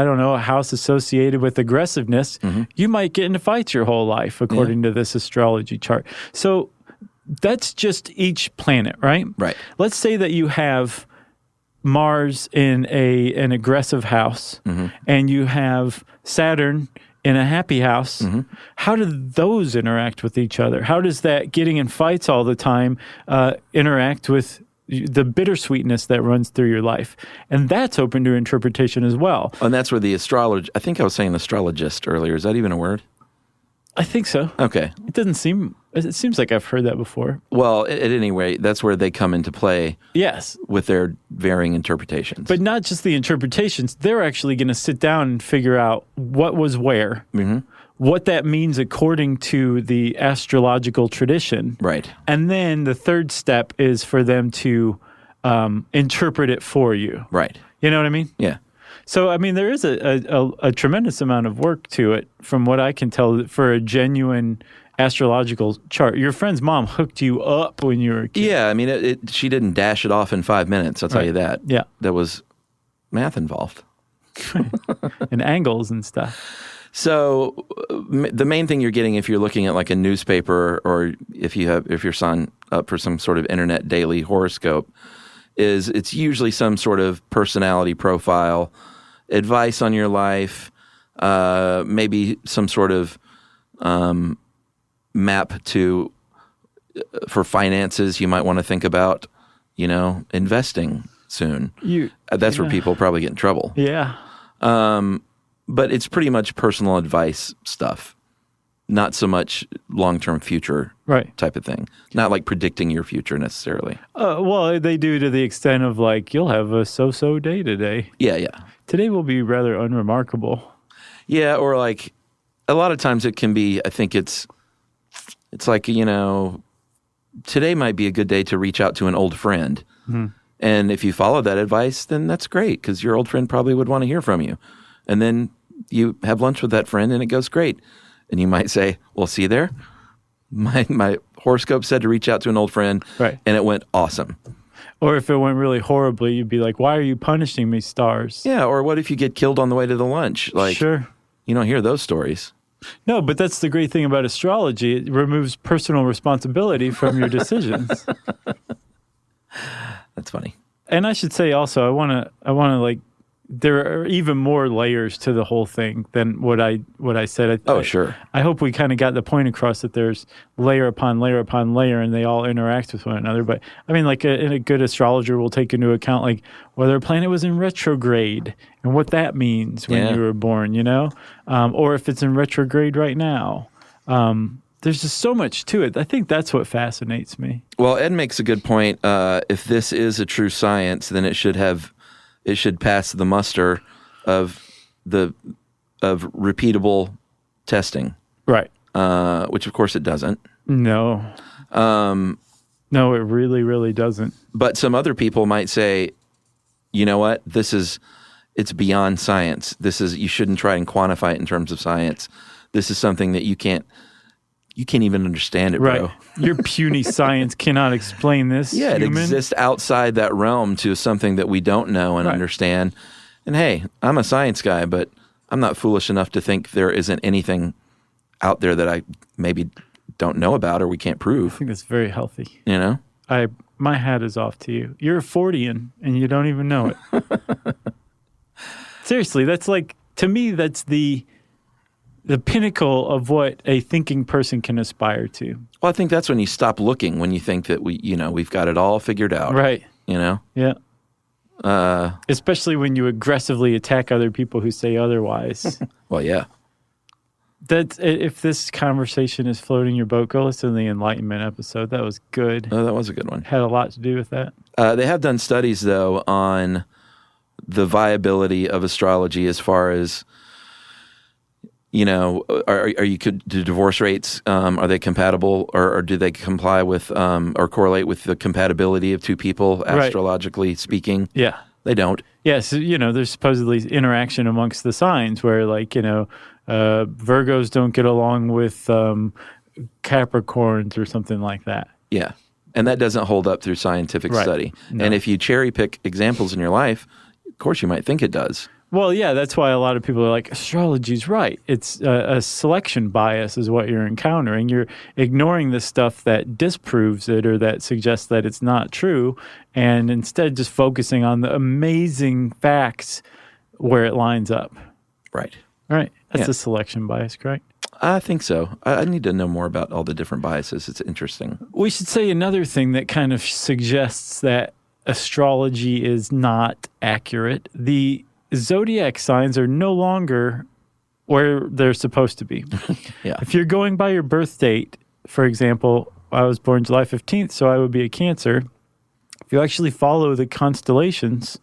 don't know, a house associated with aggressiveness, you might get into fights your whole life, according to this astrology chart. So that's just each planet, right? Right. Let's say that you have Mars in an aggressive house, and you have Saturn in a happy house. How do those interact with each other? How does that getting in fights all the time interact with the bittersweetness that runs through your life? And that's open to interpretation as well. And that's where the astrologer, I think I was saying astrologist earlier. Is that even a word? I think so. Okay. It seems like I've heard that before. Well, at any rate, that's where they come into play Yes. with their varying interpretations. But not just the interpretations. They're actually going to sit down and figure out what was where, what that means according to the astrological tradition. Right. And then the third step is for them to interpret it for you. Right. You know what I mean? Yeah. So, I mean, there is a tremendous amount of work to it, from what I can tell, for a genuine astrological chart. Your friend's mom hooked you up when you were a kid. Yeah, I mean, she didn't dash it off in 5 minutes, I'll tell you that. Yeah. There was math involved. And angles and stuff. So the main thing you're getting if you're looking at like a newspaper, or if you're signed up for some sort of internet daily horoscope, is it's usually some sort of personality profile, advice on your life, maybe some sort of map for finances you might want to think about, investing soon. That's where people probably get in trouble. Yeah. But it's pretty much personal advice stuff, not so much long-term future type of thing. Not like predicting your future necessarily. Well, they do to the extent of like, you'll have a so-so day today. Yeah. Today will be rather unremarkable. Yeah, or like a lot of times it can be, I think it's like, today might be a good day to reach out to an old friend. And if you follow that advice, then that's great, because your old friend probably would want to hear from you. And then you have lunch with that friend and it goes great. And you might say, well, see there? My horoscope said to reach out to an old friend, and it went awesome. Or if it went really horribly, you'd be like, why are you punishing me, stars? Yeah, or what if you get killed on the way to the lunch? Like, sure. You don't hear those stories. No, but that's the great thing about astrology. It removes personal responsibility from your decisions. That's funny. And I should say also, I want to like, there are even more layers to the whole thing than what I said. Sure. I hope we kind of got the point across that there's layer upon layer upon layer, and they all interact with one another. But I mean, like a good astrologer will take into account like whether a planet was in retrograde and what that means when you were born, or if it's in retrograde right now. There's just so much to it. I think that's what fascinates me. Well, Ed makes a good point. If this is a true science, then it should pass the muster of repeatable testing, Right. which of course it doesn't. No. No, it really, really doesn't. But some other people might say, you know what, it's beyond science. You shouldn't try and quantify it in terms of science. This is something that you can't even understand it, Right. bro. Your puny science cannot explain this. Yeah, it human. exists outside that realm to something that we don't know and understand. And hey, I'm a science guy, but I'm not foolish enough to think there isn't anything out there that I maybe don't know about or we can't I prove. think that's very healthy. You know? My hat is off to you. You're a 40-ian and you don't even know it. Seriously, that's like, to me, that's the pinnacle of what a thinking person can aspire to. Well, I think that's when you stop looking, when you think that we've got it all figured out. Right. You know? Yeah. Especially when you aggressively attack other people who say otherwise. Well, yeah. If this conversation is floating your boat, go listen to the Enlightenment episode. That was good. Oh, that was a good one. Had a lot to do with that. They have done studies, though, on the viability of astrology as far as, do divorce rates, are they compatible or do they comply with or correlate with the compatibility of two people, astrologically speaking? Yeah. They don't. Yeah, so, there's supposedly interaction amongst the signs where, Virgos don't get along with Capricorns or something like that. Yeah. And that doesn't hold up through scientific study. No. And if you cherry pick examples in your life, of course you might think it does. Well, yeah, that's why a lot of people are like, astrology's right. It's a selection bias is what you're encountering. You're ignoring the stuff that disproves it or that suggests that it's not true, and instead just focusing on the amazing facts where it lines up. Right. Right. That's a selection bias, correct? I think so. I need to know more about all the different biases. It's interesting. We should say another thing that kind of suggests that astrology is not accurate. The zodiac signs are no longer where they're supposed to be. Yeah. If you're going by your birth date, for example, I was born July 15th, so I would be a Cancer. If you actually follow the constellations,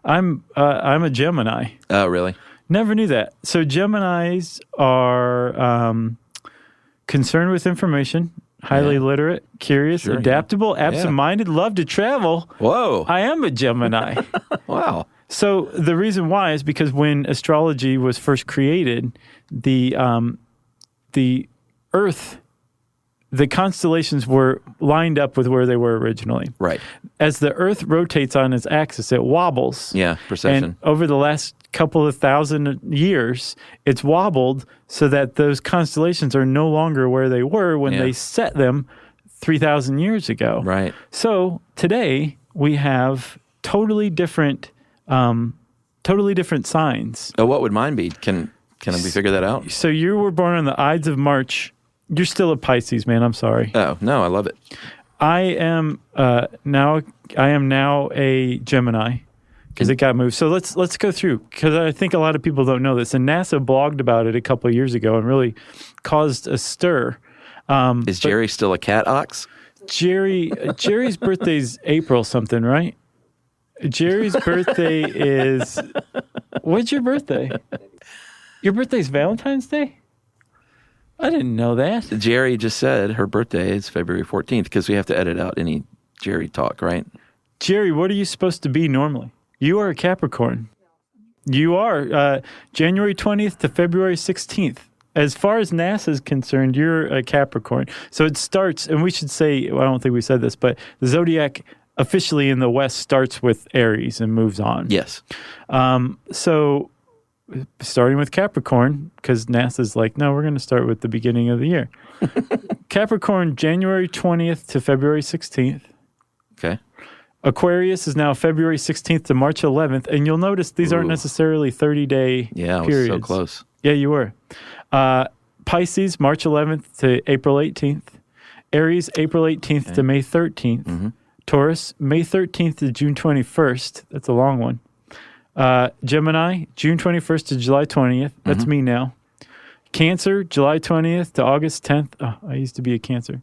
I'm a Gemini. Oh, really? Never knew that. So Geminis are concerned with information, highly literate, curious, adaptable, absent-minded, love to travel. Whoa. I am a Gemini. Wow. So the reason why is because when astrology was first created, the Earth, the constellations were lined up with where they were originally. Right. As the Earth rotates on its axis, it wobbles. Yeah, precession. And over the last couple of thousand years, it's wobbled so that those constellations are no longer where they were when they set them 3,000 years ago. Right. So today we have totally different signs. Oh, what would mine be? Can we figure that out? So you were born on the Ides of March. You're still a Pisces, man. I'm sorry. Oh, no, I love it. I am now a Gemini because it got moved. So let's go through, because I think a lot of people don't know this, and NASA blogged about it a couple of years ago and really caused a stir. Is Jerry still a cat ox? Jerry's birthday's April something, right? Jerry's birthday is... What's your birthday? Your birthday's Valentine's Day? I didn't know that. Jerry just said her birthday is February 14th because we have to edit out any Jerry talk, right? Jerry, what are you supposed to be normally? You are a Capricorn. You are January 20th to February 16th. As far as NASA is concerned, you're a Capricorn. So it starts, and we should say, well, I don't think we said this, but the zodiac officially in the West starts with Aries and moves on. Yes. So starting with Capricorn, because NASA's like, no, we're going to start with the beginning of the year. Capricorn, January 20th to February 16th. Okay. Aquarius is now February 16th to March 11th. And you'll notice these aren't necessarily 30-day Yeah, I was periods. so close. Yeah, you were. Pisces, March 11th to April 18th. Aries, April 18th to May 13th. Mm-hmm. Taurus, May 13th to June 21st. That's a long one. Gemini, June 21st to July 20th. That's me now. Cancer, July 20th to August 10th. Oh, I used to be a Cancer.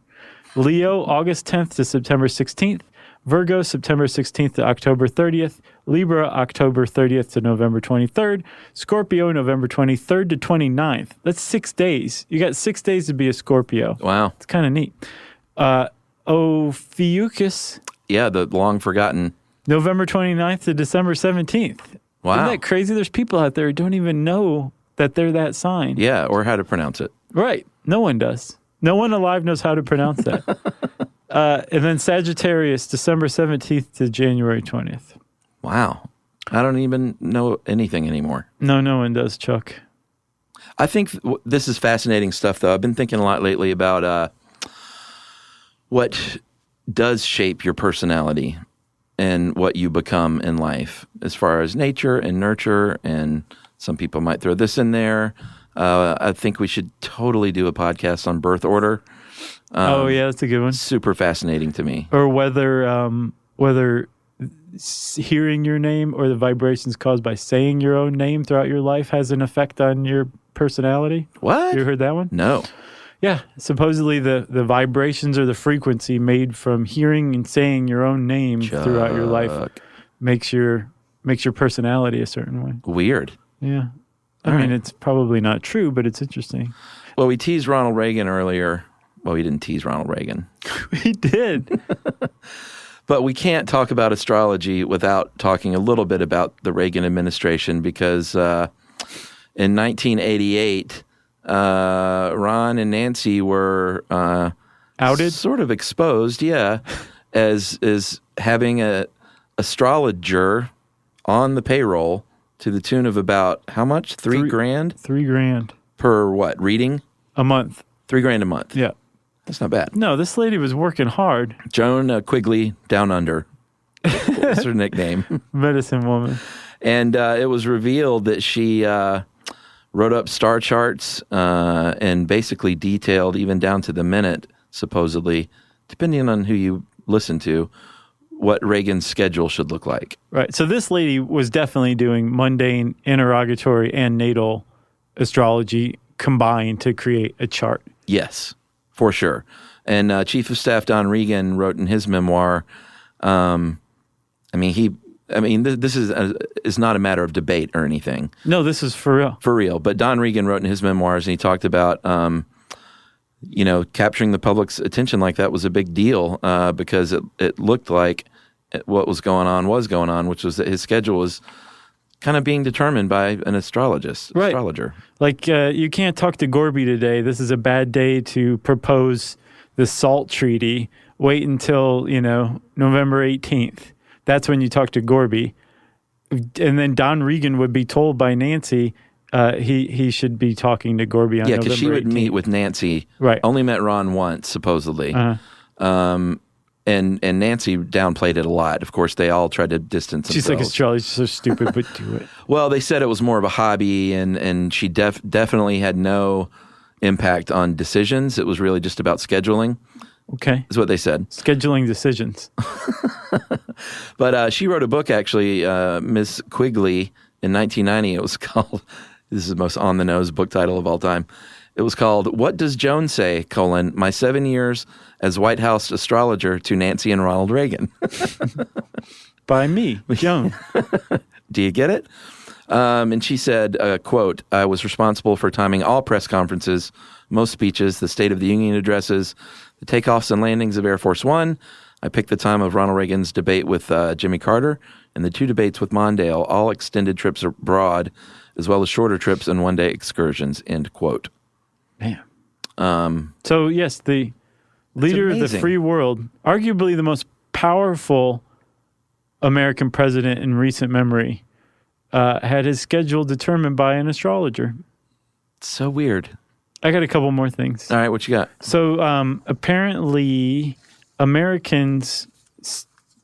Leo, August 10th to September 16th. Virgo, September 16th to October 30th. Libra, October 30th to November 23rd. Scorpio, November 23rd to 29th. That's 6 days. You got 6 days to be a Scorpio. Wow. It's kind of neat. Ophiuchus. Yeah, the long forgotten. November 29th to December 17th. Wow. Isn't that crazy? There's people out there who don't even know that they're that sign. Yeah, or how to pronounce it. Right. No one does. No one alive knows how to pronounce that. And then Sagittarius, December 17th to January 20th. Wow. I don't even know anything anymore. No one does, Chuck. I think this is fascinating stuff, though. I've been thinking a lot lately about what does shape your personality and what you become in life as far as nature and nurture, and some people might throw this in there. I think we should totally do a podcast on birth order. Oh, yeah, that's a good one. Super fascinating to me. Or whether hearing your name or the vibrations caused by saying your own name throughout your life has an effect on your personality. What? You heard that one? No. Yeah, supposedly the vibrations or the frequency made from hearing and saying your own name throughout your life makes your personality a certain way. Weird. Yeah. I mean, it's probably not true, but it's interesting. Well, we teased Ronald Reagan earlier. Well, we didn't tease Ronald Reagan. We did. But we can't talk about astrology without talking a little bit about the Reagan administration, because in 1988, Ron and Nancy were outed, sort of exposed, as having a astrologer on the payroll to the tune of about how much? $3 grand? $3,000 Per what? Reading? a month. $3,000 a month. Yeah, that's not bad. No, this lady was working hard. Joan Quigley Down Under. That's her nickname. Medicine woman. And it was revealed that she wrote up star charts and basically detailed, even down to the minute, supposedly, depending on who you listen to, what Reagan's schedule should look like. Right. So this lady was definitely doing mundane, interrogatory, and natal astrology combined to create a chart. Yes, for sure. And Chief of Staff Don Regan wrote in his memoir, this is not a matter of debate or anything. No, this is for real. For real. But Don Regan wrote in his memoirs, and he talked about, capturing the public's attention like that was a big deal because it looked like what was going on, which was that his schedule was kind of being determined by an astrologer. Like, you can't talk to Gorby today. This is a bad day to propose the SALT treaty. Wait until, November 18th. That's when you talk to Gorby. And then Don Regan would be told by Nancy he should be talking to Gorby on November 18th. Yeah, because she would meet with Nancy. Right. Only met Ron once, supposedly. And Nancy downplayed it a lot. Of course, they all tried to distance themselves. She's like, astrology's so stupid, but do it. Well, they said it was more of a hobby, and she definitely had no impact on decisions. It was really just about scheduling. Okay. Is what they said. Scheduling decisions. But she wrote a book, actually, Miss Quigley, in 1990. It was called, this is the most on-the-nose book title of all time. It was called, What Does Joan Say, My 7 Years as White House Astrologer to Nancy and Ronald Reagan. By me, Joan. Do you get it? And she said, quote, I was responsible for timing all press conferences, most speeches, the State of the Union addresses, the takeoffs and landings of Air Force One. I picked the time of Ronald Reagan's debate with Jimmy Carter and the 2 debates with Mondale, all extended trips abroad, as well as shorter trips and one-day excursions, end quote. Damn. So, yes, the leader of the free world, arguably the most powerful American president in recent memory, had his schedule determined by an astrologer. It's so weird. I got a couple more things. All right, what you got? So, apparently, Americans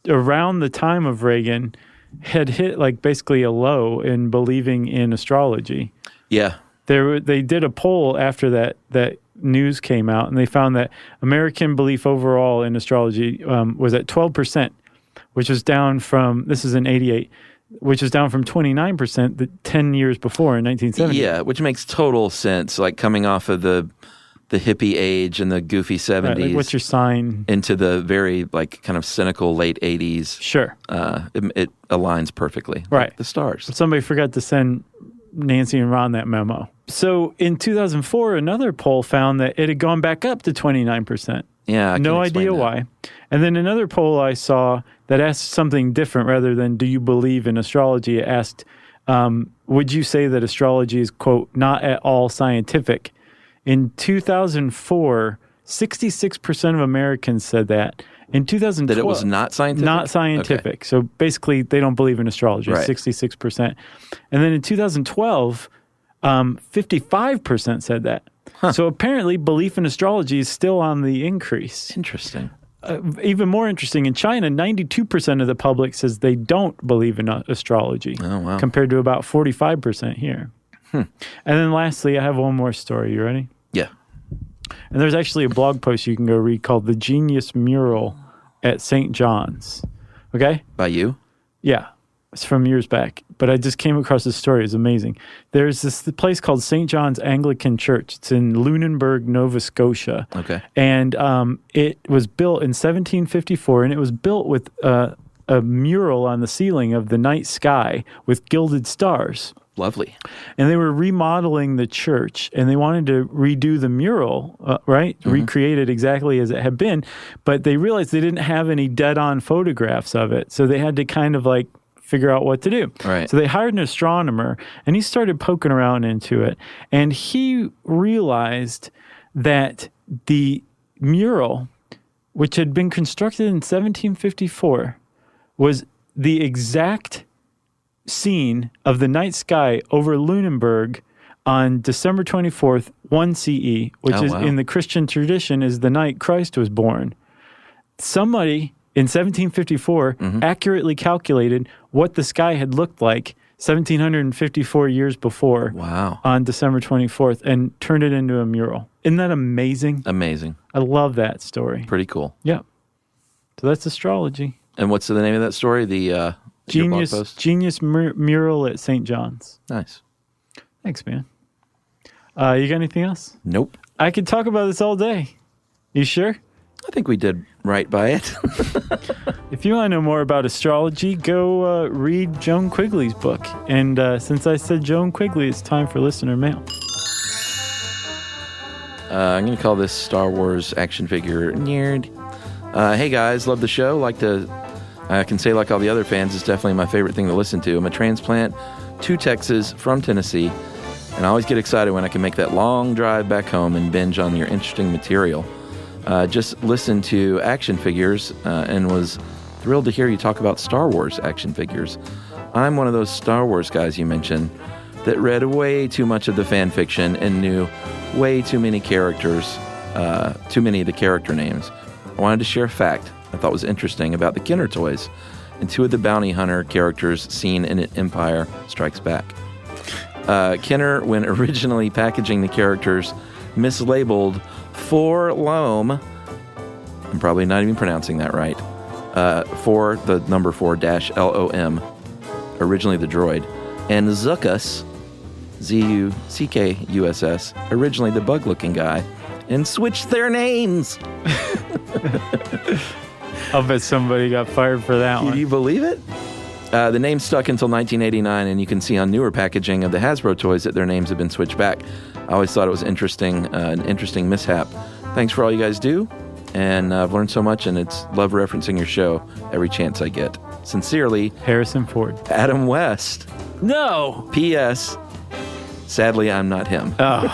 around the time of Reagan had hit basically a low in believing in astrology. Yeah. They did a poll after that news came out, and they found that American belief overall in astrology was at 12%, which was down from, this is in 88, which is down from 29% 10 years before in 1970. Yeah, which makes total sense, like coming off of the the hippie age and the goofy 70s. Right, like what's your sign? Into the very like kind of cynical late 80s. Sure. It aligns perfectly. Right. Like the stars. Somebody forgot to send Nancy and Ron that memo. So in 2004, another poll found that it had gone back up to 29%. Yeah, no idea why. And then another poll I saw that asked something different rather than do you believe in astrology? It asked, would you say that astrology is, quote, not at all scientific? In 2004, 66% of Americans said that. In 2012... That it was not scientific? Not scientific. Okay. So basically, they don't believe in astrology, right. 66%. And then in 2012, 55% said that. Huh. So apparently, belief in astrology is still on the increase. Interesting. Even more interesting, in China, 92% of the public says they don't believe in astrology. Oh, wow. Compared to about 45% here. And then lastly, I have one more story. You ready? Yeah. And there's actually a blog post you can go read called The Genius Mural at St. John's. Okay? By you? Yeah. It's from years back. But I just came across this story. It's amazing. There's this place called St. John's Anglican Church. It's in Lunenburg, Nova Scotia. Okay. And it was built in 1754, and it was built with a mural on the ceiling of the night sky with gilded stars. Lovely. And they were remodeling the church, and they wanted to redo the mural, right? Mm-hmm. Recreate it exactly as it had been. But they realized they didn't have any dead-on photographs of it, so they had to kind of like figure out what to do. Right. So they hired an astronomer, and he started poking around into it. And he realized that the mural, which had been constructed in 1754, was the exact scene of the night sky over Lunenburg on December 24th, 1 CE, which is in the Christian tradition is the night Christ was born. Somebody in 1754 accurately calculated what the sky had looked like 1,754 years before on December 24th and turned it into a mural. Isn't that amazing? Amazing. I love that story. Pretty cool. Yeah. So that's astrology. And what's the name of that story? The Genius Mural at St. John's. Nice. Thanks, man. You got anything else? Nope. I could talk about this all day. You sure? I think we did right by it. If you want to know more about astrology, go read Joan Quigley's book. And since I said Joan Quigley, it's time for listener mail. I'm going to call this Star Wars action figure nerd. Hey guys, love the show. I can say like all the other fans, it's definitely my favorite thing to listen to. I'm a transplant to Texas from Tennessee, and I always get excited when I can make that long drive back home and binge on your interesting material. Just listened to action figures and was thrilled to hear you talk about Star Wars action figures. I'm one of those Star Wars guys you mentioned that read way too much of the fan fiction and knew way too many characters, too many of the character names. I wanted to share a fact I thought was interesting about the Kenner toys and two of the bounty hunter characters seen in Empire Strikes Back. Kenner, when originally packaging the characters, mislabeled for Loam, I'm probably not even pronouncing that right, for the number 4-LOM, originally the droid, and Zuckuss, Zuckuss, originally the bug-looking guy, and switched their names. I'll bet somebody got fired for that one. Can you believe it? The name stuck until 1989, and you can see on newer packaging of the Hasbro toys that their names have been switched back. I always thought it was interesting, an interesting mishap. Thanks for all you guys do, and I've learned so much, and it's love referencing your show every chance I get. Sincerely, Harrison Ford. Adam West. No! P.S. Sadly, I'm not him. Oh.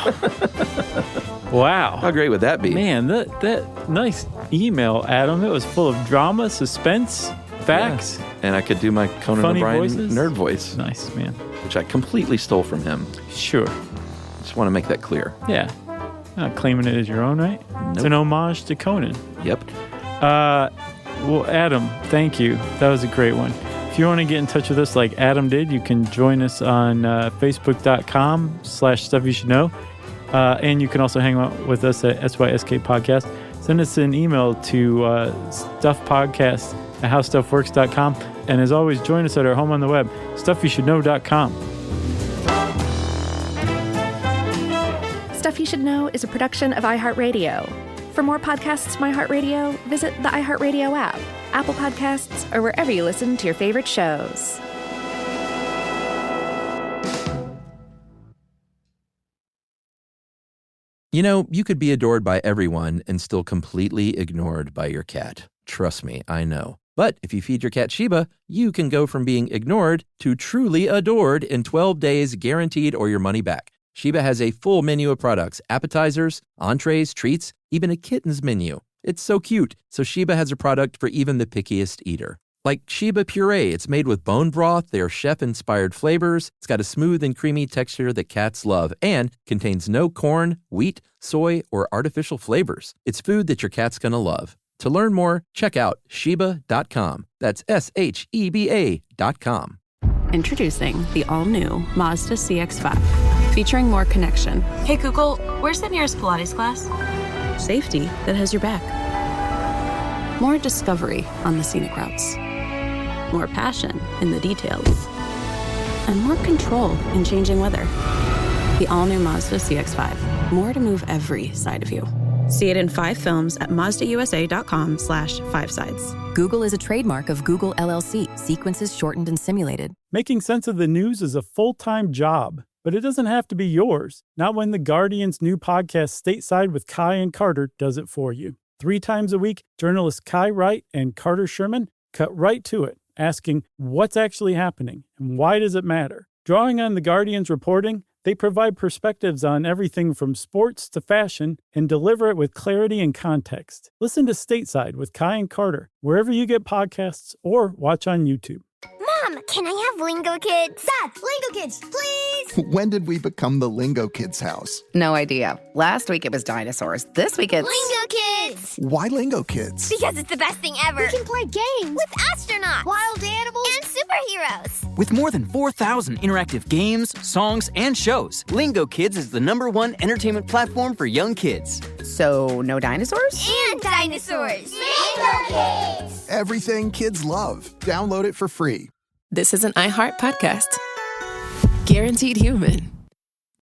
Wow. How great would that be? Man, that nice email, Adam. It was full of drama, suspense, facts. Yeah. And I could do my Conan Funny O'Brien voices. nerd voice. Nice, man. Which I completely stole from him. Sure. Just want to make that clear. Yeah. Not claiming it as your own, right? Nope. It's an homage to Conan. Yep. Well, Adam, thank you. That was a great one. If you want to get in touch with us like Adam did, you can join us on Facebook.com/Stuff You Should Know. And you can also hang out with us at SYSK Podcast. Send us an email to stuffpodcast@howstuffworks.com. And as always, join us at our home on the web, stuffyoushouldknow.com. Stuff Stuff You Should Know is a production of iHeartRadio. For more podcasts from iHeartRadio, visit the iHeartRadio app, Apple Podcasts, or wherever you listen to your favorite shows. You know, you could be adored by everyone and still completely ignored by your cat. Trust me, I know. But if you feed your cat Sheba, you can go from being ignored to truly adored in 12 days, guaranteed, or your money back. Sheba has a full menu of products, appetizers, entrees, treats, even a kitten's menu. It's so cute, so Sheba has a product for even the pickiest eater. Like Sheba Puree, it's made with bone broth, their chef-inspired flavors. It's got a smooth and creamy texture that cats love and contains no corn, wheat, soy, or artificial flavors. It's food that your cat's gonna love. To learn more, check out Sheba.com. That's SHEBA.com. Introducing the all-new Mazda CX-5, featuring more connection. Hey Google, where's the nearest Pilates class? Safety that has your back. More discovery on the scenic routes. More passion in the details. And more control in changing weather. The all-new Mazda CX-5. More to move every side of you. See it in 5 films at MazdaUSA.com/5sides. Google is a trademark of Google LLC. Sequences shortened and simulated. Making sense of the news is a full-time job, but it doesn't have to be yours. Not when the Guardian's new podcast, Stateside with Kai and Carter, does it for you. 3 times a week, journalists Kai Wright and Carter Sherman cut right to it, asking what's actually happening and why does it matter. Drawing on the Guardian's reporting, they provide perspectives on everything from sports to fashion and deliver it with clarity and context. Listen to Stateside with Kai and Carter, wherever you get podcasts or watch on YouTube. Mom, can I have Lingo Kids? Dad, Lingo Kids, please! When did we become the Lingo Kids house? No idea. Last week it was dinosaurs. This week it's... Lingo Kids! Why Lingo Kids? Because it's the best thing ever. We can play games with astronauts, wild animals, and superheroes. With more than 4,000 interactive games, songs, and shows, Lingo Kids is the #1 entertainment platform for young kids. So, no dinosaurs? And dinosaurs! Lingo Kids! Everything kids love. Download it for free. This is an iHeart podcast. Guaranteed human.